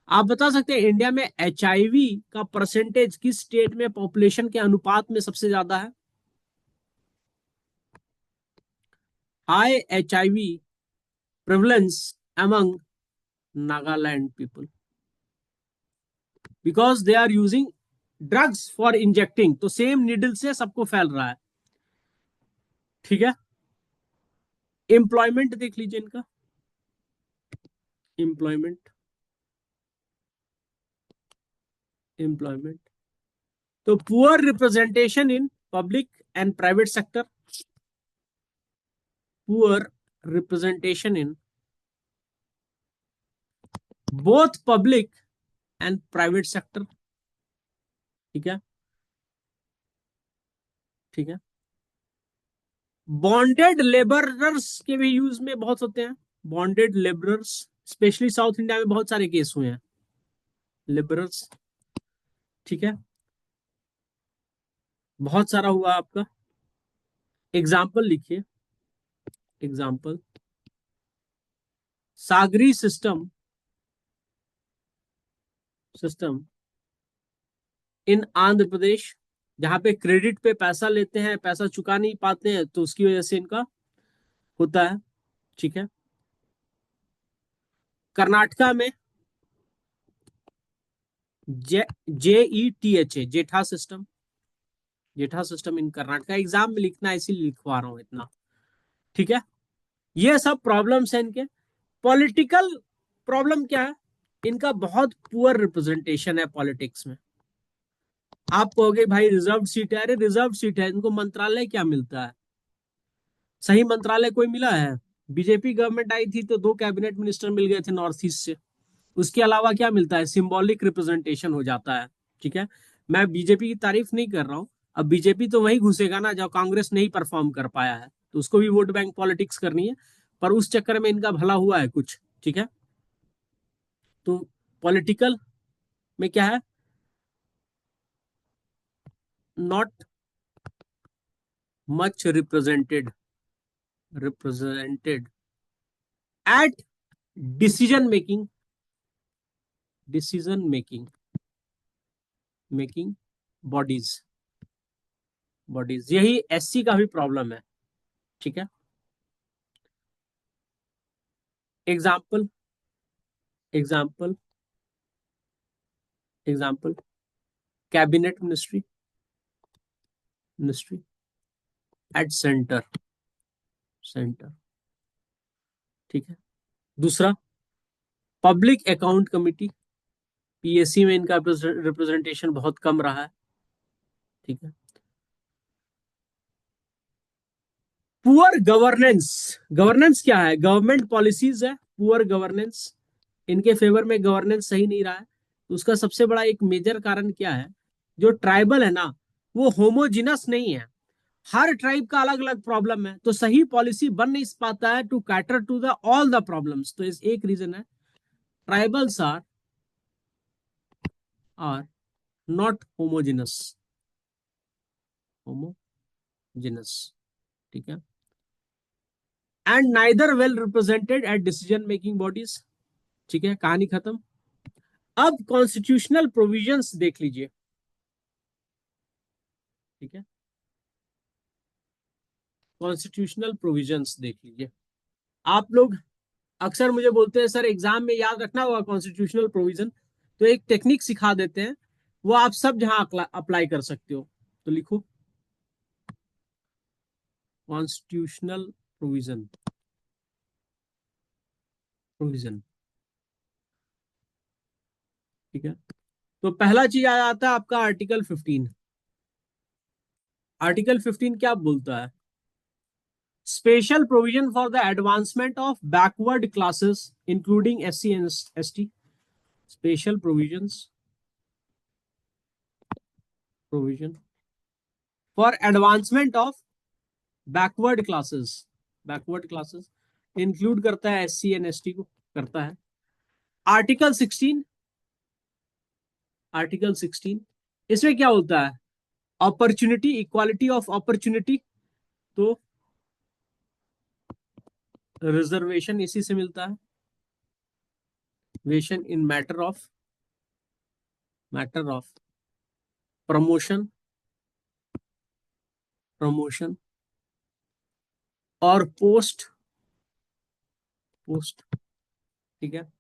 आप बता सकते हैं इंडिया में एचआईवी का परसेंटेज किस स्टेट में पॉपुलेशन के अनुपात में सबसे ज्यादा है? High HIV prevalence among Nagaland people, because they are using drugs for injecting, तो सेम नीडल से सबको फैल रहा है. ठीक है. एम्प्लॉयमेंट देख लीजिए इनका. एम्प्लॉयमेंट तो poor representation in public and private sector, poor representation in both public and private sector. ठीक है, ठीक है। बॉन्डेड लेबरर्स के भी यूज में बहुत होते हैं। Bonded labourers, specially south India में बहुत सारे केस हुए हैं लेबरर्स। ठीक है, बहुत सारा हुआ आपका। एग्जाम्पल लिखिए, एग्जाम्पल। सागरी system, system in Andhra Pradesh, जहां पे क्रेडिट पे पैसा लेते हैं, पैसा चुका नहीं पाते हैं, तो उसकी वजह से इनका होता है। ठीक है। कर्नाटका में JETH, Jetha system, Jetha system in Karnataka. Exam में लिखना है, इसीलिए लिखवा रहा हूं इतना। ठीक है, ये सब प्रॉब्लम्स है इनके। पॉलिटिकल प्रॉब्लम क्या है, इनका बहुत पुअर रिप्रेजेंटेशन है पॉलिटिक्स में। आप कहोगे भाई रिजर्व सीट है, अरे रिजर्व सीट है, इनको मंत्रालय क्या मिलता है? सही मंत्रालय कोई मिला है? बीजेपी गवर्नमेंट आई थी तो 2 कैबिनेट मिनिस्टर मिल गए थे नॉर्थ ईस्ट से। उसके अलावा क्या मिलता है? सिंबॉलिक रिप्रेजेंटेशन हो जाता है। ठीक है, मैं बीजेपी की तारीफ नहीं कर रहा हूं। अब बीजेपी तो वही घुसेगा ना जब कांग्रेस नहीं परफॉर्म कर पाया है, तो उसको भी वोट बैंक पॉलिटिक्स करनी है। पर उस चक्कर में इनका भला हुआ है कुछ। ठीक है, तो पॉलिटिकल में क्या है, not much represented, represented at decision making, decision making, making bodies, bodies. यही एससी का भी प्रॉब्लम है। ठीक है, example, example, example. Cabinet ministry, ministry at centre, centre. ठीक है, दूसरा पब्लिक अकाउंट कमिटी, पीएससी में इनका रिप्रेजेंटेशन बहुत कम रहा है। ठीक है, पुअर गवर्नेंस, गवर्नेंस क्या है? गवर्नमेंट पॉलिसीज है, पुअर गवर्नेंस। इनके फेवर में गवर्नेंस सही नहीं रहा है। तो उसका सबसे बड़ा एक मेजर कारण क्या है, जो ट्राइबल है ना, वो होमोजिनस नहीं है। हर ट्राइब का अलग अलग प्रॉब्लम है, तो सही पॉलिसी बन नहीं पाता है to cater to the all the problems. तो इस एक रीजन है, tribals are not homogeneous, homogeneous. ठीक है, and neither well represented at decision making bodies. ठीक है, कहानी खत्म। अब कॉन्स्टिट्यूशनल प्रोविजंस देख लीजिए। ठीक है, कॉन्स्टिट्यूशनल प्रोविजंस देख लीजिए। आप लोग अक्सर मुझे बोलते हैं सर एग्जाम में याद रखना होगा कॉन्स्टिट्यूशनल प्रोविजन, तो एक टेक्निक सिखा देते हैं, वो आप सब जहां अप्लाई कर सकते हो। तो लिखो कॉन्स्टिट्यूशनल प्रोविजन, प्रोविजन। ठीक है, तो पहला चीज आ जाता है आपका आर्टिकल 15। आर्टिकल 15 क्या बोलता है? Special provision for the advancement of backward classes including SC and ST। Special provisions, provision for advancement of backward classes, backward classes include करता है SC एंड ST को, करता है। आर्टिकल 16, आर्टिकल 16 इसमें क्या होता है? Opportunity, equality of opportunity. तो रिजर्वेशन इसी से मिलता है, वेशन in matter of promotion, promotion और पोस्ट। ठीक है,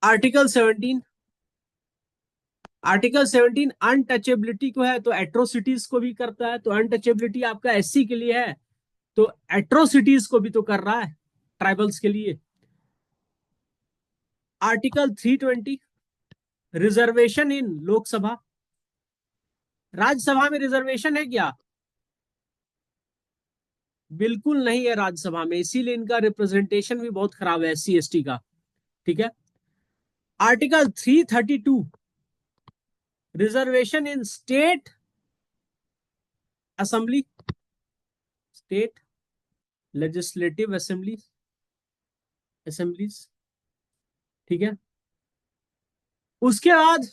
आर्टिकल 17, आर्टिकल 17 अनटचेबिलिटी को है, तो एट्रोसिटीज को भी करता है। तो अनटचेबिलिटी आपका SC के लिए है, तो एट्रोसिटीज को भी तो कर रहा है ट्राइबल्स के लिए। आर्टिकल 320 रिजर्वेशन इन लोकसभा। राज्यसभा में रिजर्वेशन है क्या? बिल्कुल नहीं है राज्यसभा में, इसीलिए इनका रिप्रेजेंटेशन भी बहुत खराब है SC ST का। ठीक है, आर्टिकल 332 रिजर्वेशन इन state assembly, state legislative assemblies, ठीक है। उसके बाद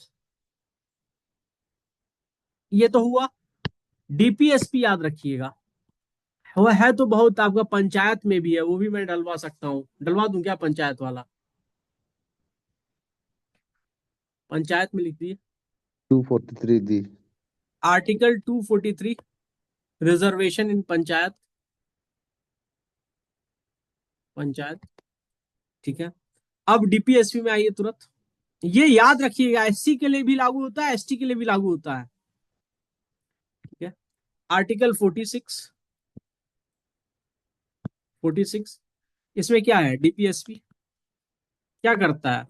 ये तो हुआ। डीपीएसपी याद रखिएगा, वो है तो बहुत आपका पंचायत में भी है, वो भी मैं डलवा सकता हूँ, डलवा दूं क्या पंचायत वाला? पंचायत में लिख दिए 243 दी। Article 243 reservation in panchayat, panchayat, ठीक है। अब डीपीएसपी में आइए तुरंत, ये याद रखिएगा, एससी के लिए भी लागू होता है, एसटी के लिए भी लागू होता है, ठीक है। आर्टिकल 46 इसमें क्या है? डीपीएसपी क्या करता है?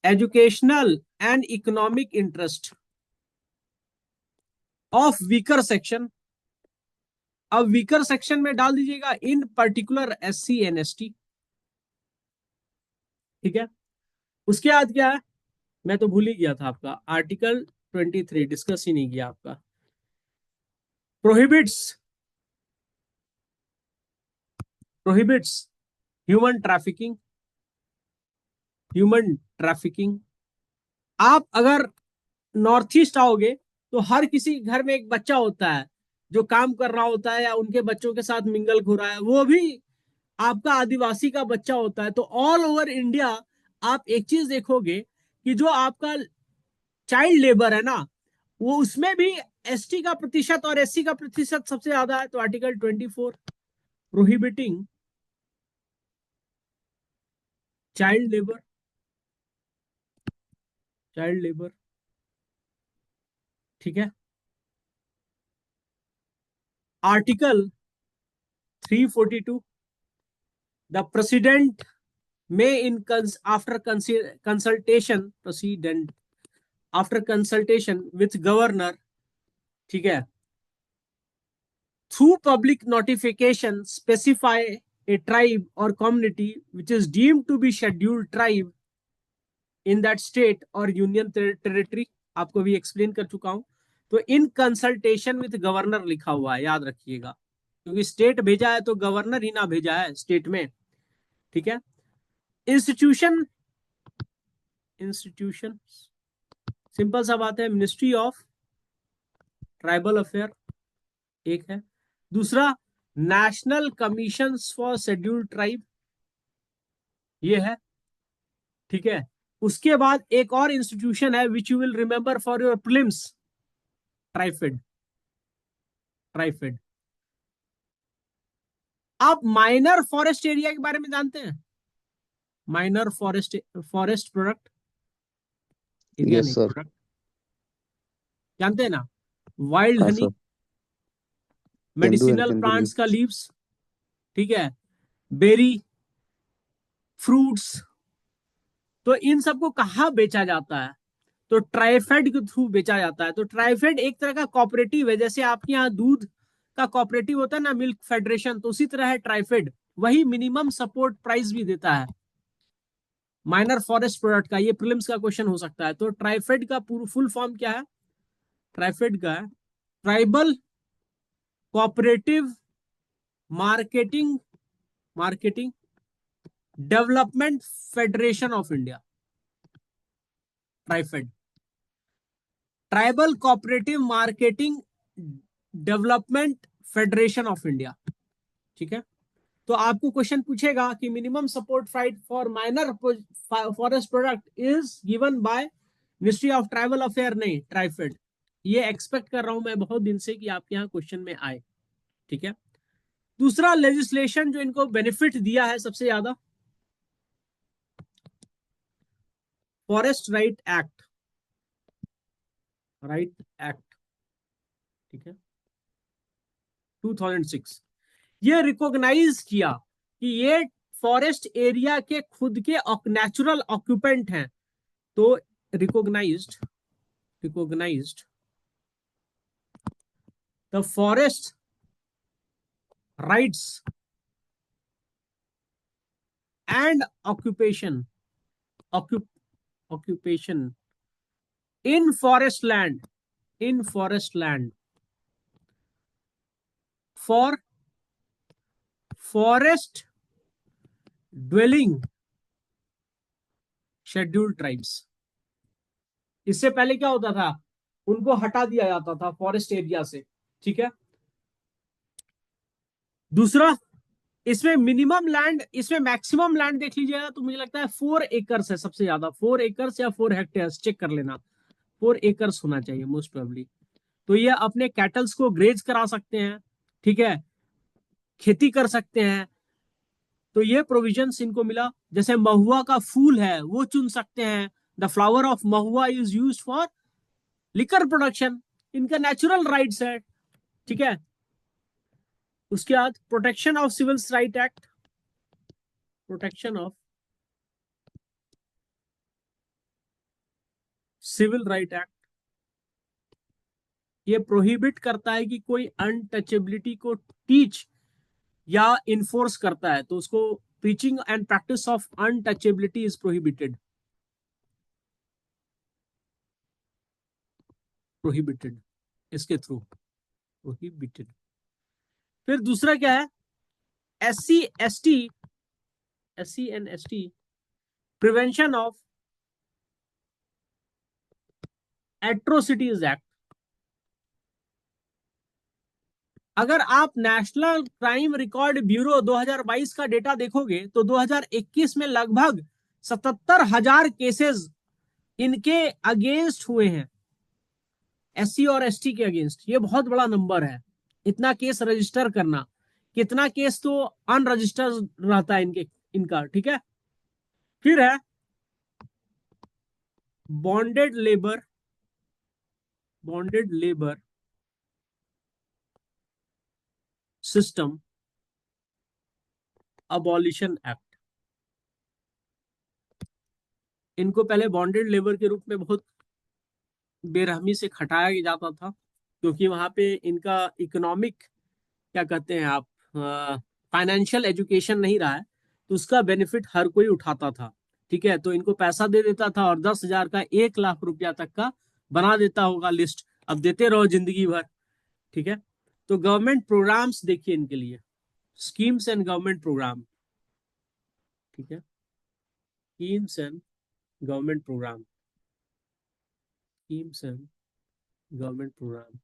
Educational and economic interest of weaker section, अब वीकर सेक्शन में डाल दीजिएगा इन पर्टिकुलर एससी एंड एसटी, ठीक है। उसके बाद क्या है? मैं तो भूल ही गया था आपका आर्टिकल 23 डिस्कस ही नहीं किया आपका। Prohibits, prohibits human trafficking, human trafficking. आप अगर नॉर्थ ईस्ट आओगे तो हर किसी घर में एक बच्चा होता है जो काम कर रहा होता है या उनके बच्चों के साथ मिंगल हो रहा है, वो भी आपका आदिवासी का बच्चा होता है। तो ऑल ओवर इंडिया आप एक चीज देखोगे कि जो आपका चाइल्ड लेबर है ना, वो उसमें भी एसटी का प्रतिशत और एससी का प्रतिशत सबसे ज्यादा है। तो article 24 prohibiting child labour, child labour, ठीक है। Article 342 the president may in after consultation president after consultation with governor, ठीक है, through public notification specify a tribe or community which is deemed to be scheduled tribe in that state or union territory, आपको भी एक्सप्लेन कर चुका हूं। तो इन कंसल्टेशन विथ गवर्नर लिखा हुआ है, याद रखिएगा, क्योंकि स्टेट भेजा है तो गवर्नर ही ना भेजा है स्टेट में, ठीक है। इंस्टीट्यूशन, इंस्टीट्यूशन सिंपल सा बात है, मिनिस्ट्री ऑफ ट्राइबल अफेयर एक है। दूसरा national commission for scheduled tribe, ये है, ठीक है। उसके बाद एक और इंस्टीट्यूशन है which you will remember for your prelims, TRIFED, TRIFED. आप माइनर फॉरेस्ट एरिया के बारे में जानते हैं? Minor forest, forest product area yes नहीं, सर। प्रोडक्ट जानते हैं ना? वाइल्ड हाँ हनी, सर। मेडिसिनल केंदू प्लांट्स का लीव्स। लीव्स, ठीक है, बेरी, फ्रूट्स। तो इन सबको कहाँ बेचा जाता है? तो ट्राइफेड के थ्रू बेचा जाता है। तो ट्राइफेड एक तरह का कॉपरेटिव है, जैसे आपके यहाँ दूध का कॉपरेटिव होता है ना, मिल्क फेडरेशन, तो उसी तरह है ट्राइफेड। वही मिनिमम सपोर्ट प्राइस भी देता है माइनर फॉरेस्ट प्रोडक्ट का। ये प्रीलिम्स का क्वेश्चन हो सकता है। तो ट्राइफेड का फुल फॉर्म क्या है? ट्राइफेड का है tribal cooperative marketing, marketing development federation of India, TRIFED, tribal cooperative marketing development federation of India, ठीक है। तो आपको क्वेश्चन पूछेगा कि minimum support price for minor forest product is given by ministry of tribal affair, नहीं ट्राइफेड। ये एक्सपेक्ट कर रहा हूं मैं बहुत दिन से कि आपके यहाँ क्वेश्चन में आए, ठीक है। दूसरा लेजिस्लेशन जो इनको बेनिफिट दिया है सबसे ज्यादा, forest right act, right act, ठीक है, 2006। ये रिकॉग्नाइज किया कि ये फॉरेस्ट एरिया के खुद के नेचुरल ऑक्यूपेंट हैं। तो recognised, recognised the forest rights and occupation, occupation in forest land, in forest land for forest dwelling scheduled tribes. इससे पहले क्या होता था, उनको हटा दिया जाता था फॉरेस्ट एरिया से, ठीक है। दूसरा, इसमें मिनिमम लैंड, इसमें मैक्सिमम लैंड देख लीजिएगा तो मुझे लगता है 4 एकर्स है सबसे ज्यादा, 4 एकर्स या 4 हेक्टेयर्स, चेक कर लेना, 4 एकर्स होना चाहिए मोस्ट प्रोबेबली। तो ये अपने कैटल्स को ग्रेज करा सकते हैं, ठीक है, खेती कर सकते हैं। तो ये प्रोविजंस इनको मिला। जैसे महुआ का फूल है वो चुन सकते हैं, the flower of mahua is use for liquor production, इनका नेचुरल राइट्स है, ठीक है। उसके बाद protection of civil right act, protection of civil right act, ये प्रोहिबिट करता है कि कोई अनटचेबिलिटी को टीच या इन्फोर्स करता है तो उसको, teaching and practice of untouchability is prohibited, prohibited इसके थ्रू, प्रोहिबिटेड। फिर दूसरा क्या है, SC ST, SC and ST, prevention of atrocities act. अगर आप नेशनल क्राइम रिकॉर्ड ब्यूरो 2022 का डेटा देखोगे तो 2021 में लगभग 77,000 केसेस इनके अगेंस्ट हुए हैं, एससी और एसटी के अगेंस्ट। ये बहुत बड़ा नंबर है, इतना केस रजिस्टर करना। कितना केस तो अनरजिस्टर्ड रहता है इनके, इनका, ठीक है। फिर है bonded labour, bonded labour system abolition act. इनको पहले बॉन्डेड लेबर के रूप में बहुत बेरहमी से खटाया जाता था, क्योंकि वहां पे इनका इकोनॉमिक, क्या कहते हैं आप, फाइनेंशियल एजुकेशन नहीं रहा है, तो उसका बेनिफिट हर कोई उठाता था, ठीक है। तो इनको पैसा दे देता था और 10,000 का 1 लाख रुपया तक का बना देता होगा लिस्ट, अब देते रहो जिंदगी भर, ठीक है। तो गवर्नमेंट प्रोग्राम्स देखिए इनके लिए, स्कीम्स एंड गवर्नमेंट प्रोग्राम, ठीक है, schemes and government programme, schemes and government programme,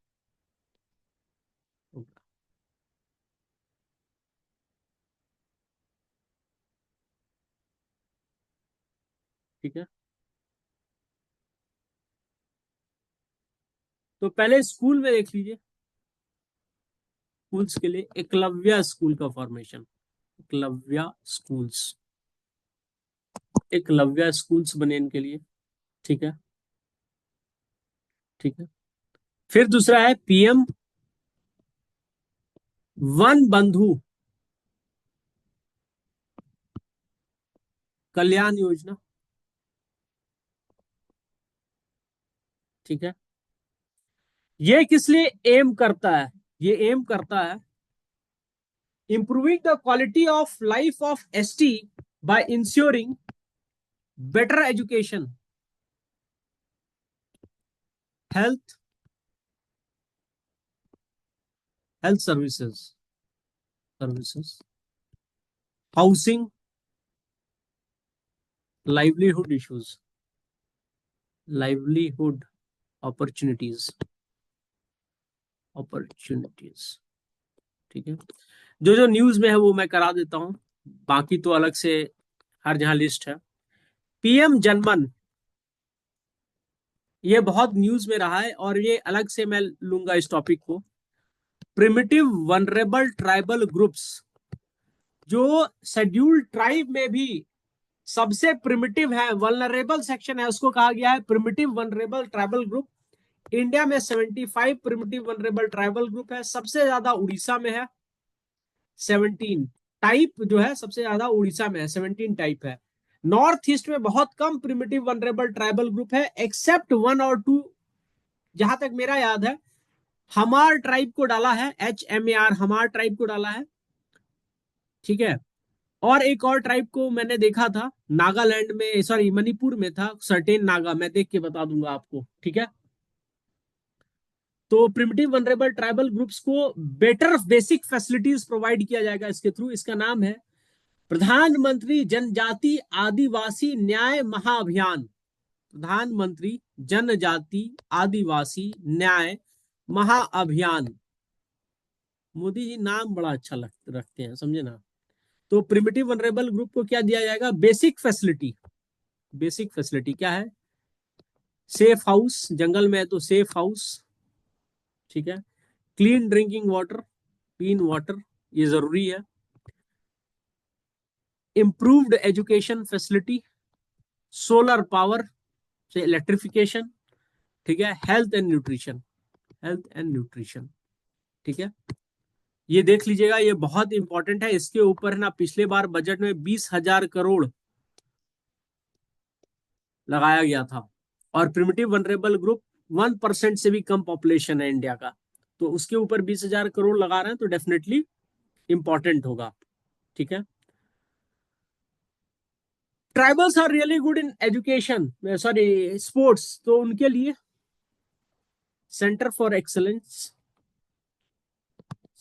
ठीक है। तो पहले स्कूल में देख लीजिए, स्कूल्स के लिए एकलव्य स्कूल का formation, Eklavya schools, Eklavya schools बने इनके लिए, ठीक है, ठीक है। फिर दूसरा है पीएम वन बंधु कल्याण योजना, ठीक है। ये किस लिए एम करता है, ये एम करता है improving the quality of life of ST by ensuring better education, health, health services, services, housing, livelihood issues, livelihood opportunities, opportunities, ठीक है। जो जो न्यूज में है वो मैं करा देता हूं, बाकी तो अलग से हर जहां लिस्ट है। पीएम जनमन, ये बहुत न्यूज में रहा है और ये अलग से मैं लूंगा इस टॉपिक को। प्रिमिटिव वनरेबल ट्राइबल ग्रुप्स, जो शेड्यूल्ड ट्राइब में भी सबसे प्रिमिटिव है, वनरेबल सेक्शन है, उसको कहा गया है primitive vulnerable tribal group. India में 75 प्रिमिटिव वनरेबल ट्राइबल ग्रुप है, सबसे ज्यादा उड़ीसा में है 17 टाइप, जो है सबसे ज्यादा उड़ीसा में है, 17 टाइप है। नॉर्थ ईस्ट में बहुत कम प्रिमिटिव वनरेबल ट्राइबल ग्रुप है, एक्सेप्ट 1 और 2, जहां तक मेरा याद है। हमार ट्राइब को डाला है, HMAR, हमार ट्राइब को डाला है, ठीक है। और एक और ट्राइब को मैंने देखा था नागालैंड में, सॉरी मणिपुर में था, सर्टेन नागा, मैं देख के बता दूंगा आपको, ठीक है। तो प्रिमिटिव वनरेबल ट्राइबल ग्रुप्स को बेटर बेसिक फैसिलिटीज प्रोवाइड किया जाएगा इसके थ्रू। इसका नाम है प्रधानमंत्री जनजाति आदिवासी न्याय महाअभियान। प्रधानमंत्री जनजाति आदिवासी न्याय महाअभियान। मोदी जी नाम बड़ा अच्छा रखते हैं, समझे ना। तो प्रिमिटिव वनरेबल ग्रुप को क्या दिया जाएगा? Basic facility. बेसिक फैसिलिटी क्या है? सेफ हाउस, जंगल में है तो सेफ हाउस, ठीक है। Clean drinking water, clean water ये जरूरी है। Improved education facility, solar power से इलेक्ट्रिफिकेशन, ठीक है। Health and nutrition, health and nutrition, ठीक है। ये देख लीजिएगा, ये बहुत इंपॉर्टेंट है। इसके ऊपर है ना पिछले बार बजट में 20,000 करोड़ लगाया गया था। और प्रिमिटिव वनरेबल ग्रुप 1% से भी कम पॉपुलेशन है इंडिया का, तो उसके ऊपर 20,000 करोड़ लगा रहे हैं तो डेफिनेटली इंपॉर्टेंट होगा, ठीक है। Tribals are really good in education, sorry sports, तो उनके लिए centre for excellence,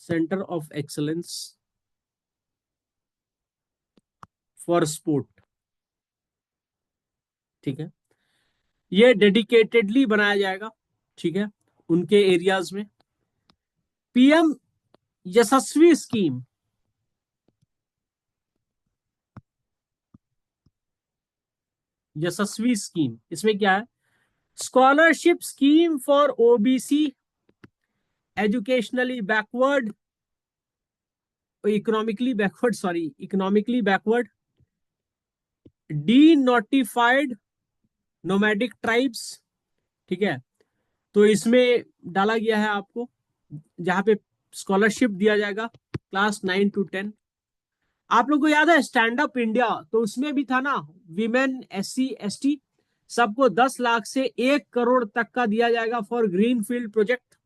centre of excellence for sport, ठीक है। ये डेडिकेटेडली बनाया जाएगा, ठीक है, उनके एरियाज में। पीएम यशस्वी स्कीम, यशस्वी स्कीम इसमें क्या है? Scholarship scheme for OBC, educationally backward, economically backward, sorry economically backward, D notified nomadic tribes, ठीक है। तो इसमें डाला गया है आपको, जहां पे स्कॉलरशिप दिया जाएगा क्लास 9 to 10। आप लोग को याद है स्टैंड अप इंडिया, तो उसमें भी था ना, विमेन, SC ST सबको 10 लाख से 1 करोड़ तक का दिया जाएगा for green field project.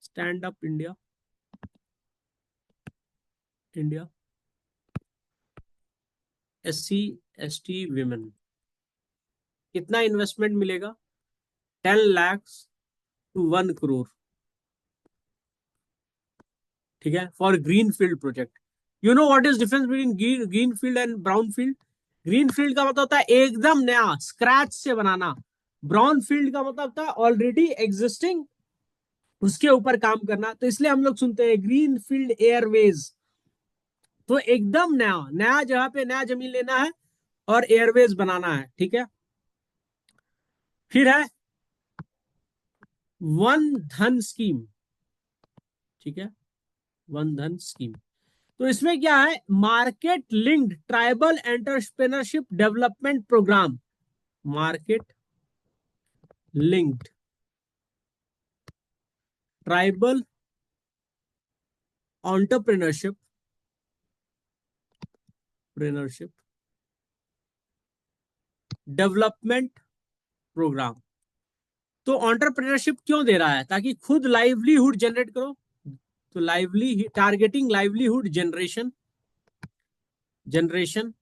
Stand up India, India SC ST women, कितना इन्वेस्टमेंट मिलेगा? 10 lakhs to 1 crore, ठीक है, for green field project. You know what is difference between green field and brown field? Green field का मतलब होता है एकदम नया, स्क्रैच से बनाना। ब्राउन फील्ड का मतलब होता है ऑलरेडी एग्जिस्टिंग, उसके ऊपर काम करना। तो इसलिए हम लोग सुनते हैं ग्रीन फील्ड एयरवेज, तो एकदम नया, नया जगह पे नया जमीन लेना है और एयरवेज बनाना है, ठीक है। फिर है वन धन स्कीम, ठीक है, वन धन स्कीम। तो इसमें क्या है? Market linked tribal entrepreneurship development programme, market linked tribal entrepreneurship प्रेन्योरशिप डेवलपमेंट प्रोग्राम। तो एंटरप्रेन्योरशिप क्यों दे रहा है? ताकि खुद लाइवलीहुड जनरेट करो। तो lively targeting livelihood generation, generation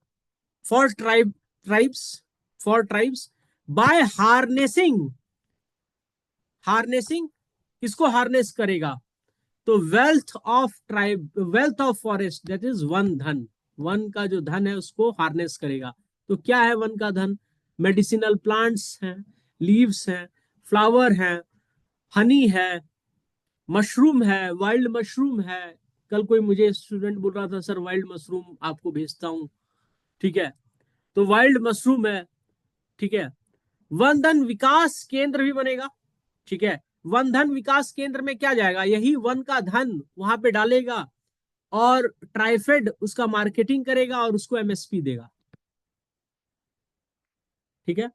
for tribes, for tribes by harnessing, harnessing किसको हार्नेस करेगा? तो wealth of tribe, wealth of forest, that is Van Dhan. वन का जो धन है उसको हार्नेस करेगा। तो क्या है वन का धन? मेडिसिनल प्लांट्स हैं, लीव्स हैं, फ्लावर हैं, हनी है, मशरूम है, वाइल्ड मशरूम है। कल कोई मुझे स्टूडेंट बोल रहा था सर वाइल्ड मशरूम आपको भेजता हूँ, ठीक है। तो वाइल्ड मशरूम है, ठीक है। वन धन विकास केंद्र भी बनेगा, ठीक है। वन धन विकास केंद्र में क्या जाएगा? यही वन का धन वहां पे डालेगा और ट्राइफेड उसका मार्केटिंग करेगा और उसको MSP देगा, ठीक है।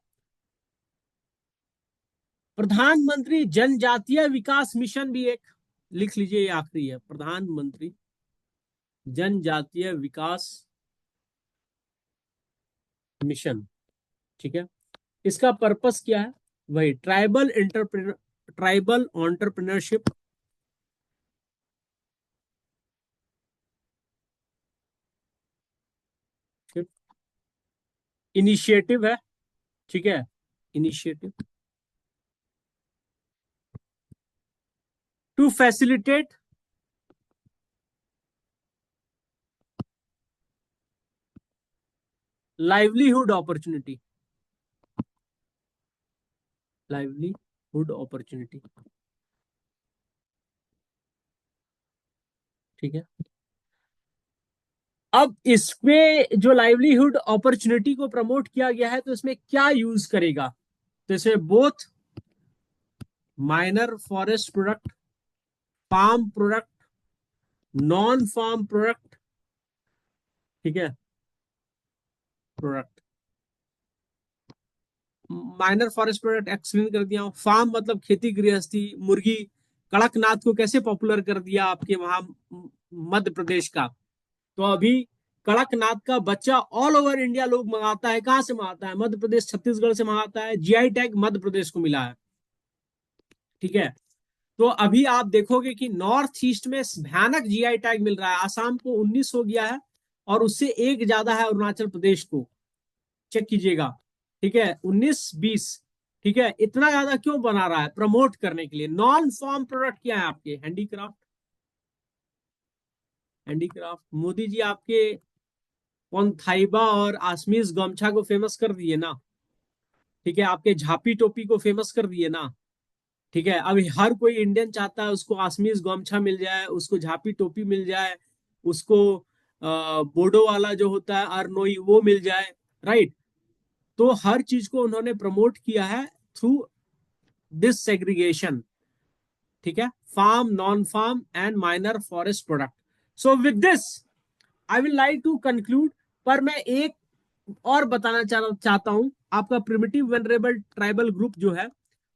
प्रधानमंत्री जनजातीय विकास मिशन भी एक लिख लीजिए, ये आखिरी है, प्रधानमंत्री जनजातीय विकास मिशन, ठीक है। इसका पर्पस क्या है? वही ट्राइबल एंटरप्रेन्योरशिप, इनिशिएटिव है, ठीक है, initiative to facilitate livelihood opportunity, livelihood opportunity, ठीक है। अब इसमें जो लाइवलीहुड अपॉर्चुनिटी को प्रमोट किया गया है तो इसमें क्या यूज करेगा, तो इसमें both minor forest product, farm product, non farm product, ठीक है, product, minor forest product explain कर दिया हूं। फार्म मतलब खेती गृहस्थी, मुर्गी, कड़कनाथ को कैसे पॉपुलर कर दिया आपके वहां मध्य प्रदेश का, तो अभी कड़कनाथ का बच्चा ऑल ओवर इंडिया लोग मंगाता है। कहां से मंगाता है? मध्य प्रदेश, छत्तीसगढ़ से मंगाता है। जीआई टैग मध्य प्रदेश को मिला है, ठीक है। तो अभी आप देखोगे कि नॉर्थ ईस्ट में भयानक जीआई टैग मिल रहा है। आसाम को 19 हो गया है और उससे एक ज्यादा है अरुणाचल प्रदेश को, चेक कीजिएगा, ठीक है, 19-20, ठीक है। इतना ज्यादा क्यों बना रहा है? प्रमोट करने के लिए। नॉन फार्म प्रोडक्ट क्या है आपके? Handicraft, handicraft. मोदी जी आपके कौन थाइबा और आसमीज गमछा को फेमस कर दिए ना, ठीक है, आपके झापी टोपी को फेमस कर दिए ना, ठीक है। अभी हर कोई इंडियन चाहता है उसको आसमीज गमछा मिल जाए, उसको झापी टोपी मिल जाए, उसको बोडो वाला जो होता है अरनोई वो मिल जाए, राइट। तो हर चीज को उन्होंने प्रमोट किया है थ्रू दिस सेग्रीगेशन, ठीक है, farm, non farm and minor forest product. So with this I will like to conclude. पर मैं एक और बताना चाहता हूं, आपका प्रिमिटिव वेनरेबल ट्राइबल ग्रुप जो है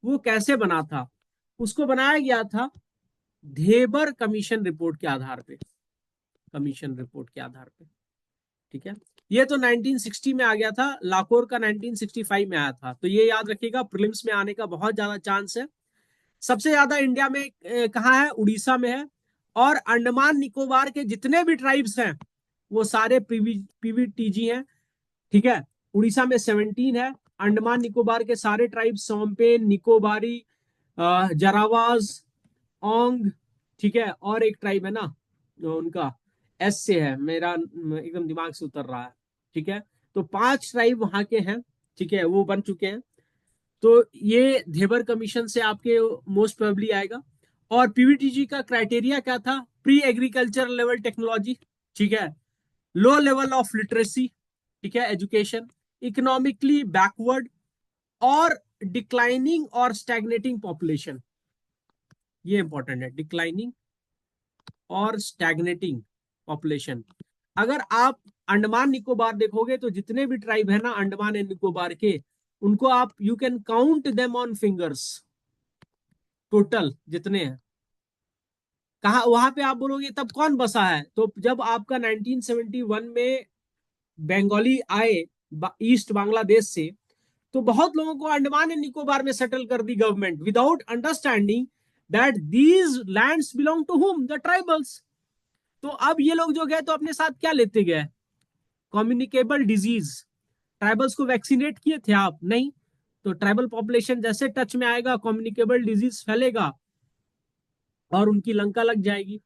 वो कैसे बना था। उसको बनाया गया था धेबर कमीशन रिपोर्ट के आधार पे, कमीशन रिपोर्ट के आधार पे, ठीक है। ये तो 1960 में आ गया था, लाहौर का 1965 में आया था। तो ये याद रखिएगा, प्रीलिम्स में आने का बहुत ज्यादा चांस है। सबसे ज्यादा इंडिया में कहाँ है? उड़ीसा में है। और अंडमान निकोबार के जितने भी ट्राइब्स हैं वो सारे पीवीटीजी हैं, ठीक है। उड़ीसा में 17 है। अंडमान निकोबार के सारे ट्राइब्स, सोमपेन, निकोबारी, जरावाज, ओंग, ठीक है, और एक ट्राइब है ना उनका एस से है, मेरा एकदम दिमाग से उतर रहा है, ठीक है। तो 5 ट्राइब वहां के हैं, ठीक है, वो बन चुके हैं। तो ये धेबर कमीशन से आपके मोस्ट प्रोबेबली आएगा। और पीवीटीजी का क्राइटेरिया क्या था? प्री एग्रीकल्चर लेवल टेक्नोलॉजी, ठीक है, लो लेवल ऑफ लिटरेसी, ठीक है, एजुकेशन, इकोनॉमिकली बैकवर्ड, और डिक्लाइनिंग और स्टैग्नेटिंग पॉपुलेशन। ये इंपॉर्टेंट है, डिक्लाइनिंग और स्टैग्नेटिंग पॉपुलेशन। अगर आप अंडमान निकोबार देखोगे तो जितने भी ट्राइब है ना अंडमान एंड निकोबार के, उनको आप you can count them on fingers, total जितने हैं। कहा वहां पे आप बोलोगे तब कौन बसा है? तो जब आपका 1971 में बंगाली आए ईस्ट बांग्लादेश से, तो बहुत लोगों को अंडमान एंड निकोबार में सेटल कर दी government without understanding that these lands belong to whom, the tribals. तो अब ये लोग जो गए तो अपने साथ क्या लेते गए? Communicable disease. ट्राइबल्स को वैक्सीनेट किए थे आप? नहीं। तो ट्राइबल पॉपुलेशन जैसे टच में आएगा, कम्युनिकेबल डिजीज फैलेगा और उनकी लंका लग जाएगी।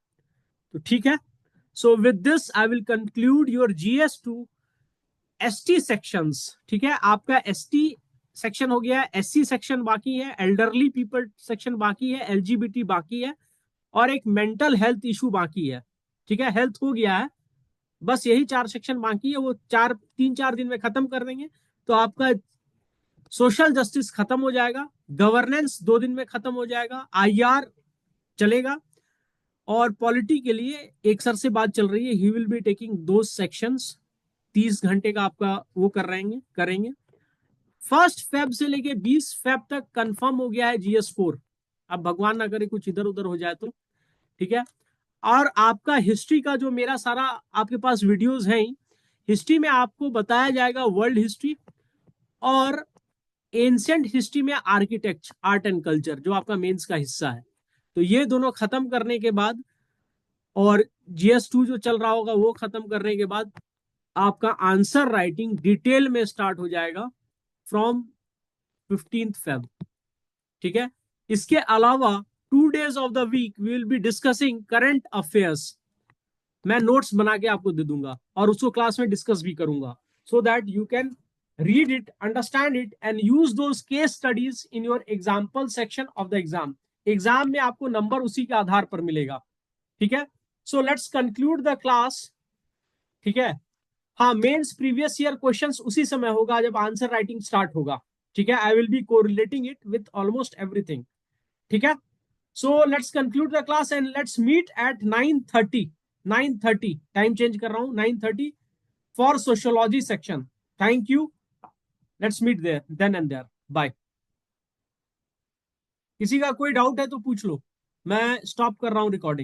तो ठीक है। सो with this I will conclude your GS two ST sections, ठीक है। आपका एसटी सेक्शन हो गया, एससी सेक्शन बाकी है, एल्डरली पीपल सेक्शन बाकी है, एलजीबीटी बाकी है, और एक मेंटल हेल्थ इशू बाकी है, ठीक है। हेल्थ हो गया है, बस यही 4 सेक्शन बाकी है, वो 3-4 दिन में खत्म कर देंगे। तो आपका सोशल जस्टिस खत्म हो जाएगा, गवर्नेंस 2 दिन में खत्म हो जाएगा, आईआर चलेगा। और पॉलिटी के लिए एक सर से बात चल रही है, ही विल बी टेकिंग दो सेक्शंस, 30 घंटे का आपका वो करेंगे। 1 फेब से लेके 20 फेब तक कंफर्म हो गया है GS4। अब भगवान ना करे कुछ इधर उधर हो जाए तो, ठीक है। और आपका हिस्ट्री का जो मेरा सारा आपके पास वीडियोस हैं, हिस्ट्री में आपको बताया जाएगा वर्ल्ड हिस्ट्री, और एंशिएंट हिस्ट्री में आर्किटेक्चर, आर्ट एंड कल्चर, जो आपका मेंस का हिस्सा है। तो ये दोनों खत्म करने के बाद, और GS2 जो चल रहा होगा वो खत्म करने के बाद, आपका आंसर राइटिंग डिटेल में स्टार्ट हो जाएगा फ्रॉम 15 Feb। ठीक है, इसके अलावा 2 days of the week we will be discussing current affairs. मैं नोट्स बना के आपको दे दूंगा और उसको क्लास में डिस्कस भी करूंगा, so that you can read it, understand it and use those case studies in your example section of the exam. Exam में आपको नंबर उसी के आधार पर मिलेगा। ठीक है, so let's conclude the class. ठीक है, हाँ, मेंस प्रीवियस ईयर क्वेश्चंस उसी समय होगा जब आंसर राइटिंग स्टार्ट होगा। ठीक है, I will be correlating it with almost everything. ठीक है, so let's conclude the class and let's meet at 9:30। 9:30 time change कर रहा हूं, 9:30 for sociology section. Thank you, let's meet there then and there, bye. किसी का कोई डाउट है तो पूछ लो, मैं स्टॉप कर रहा हूं रिकॉर्डिंग।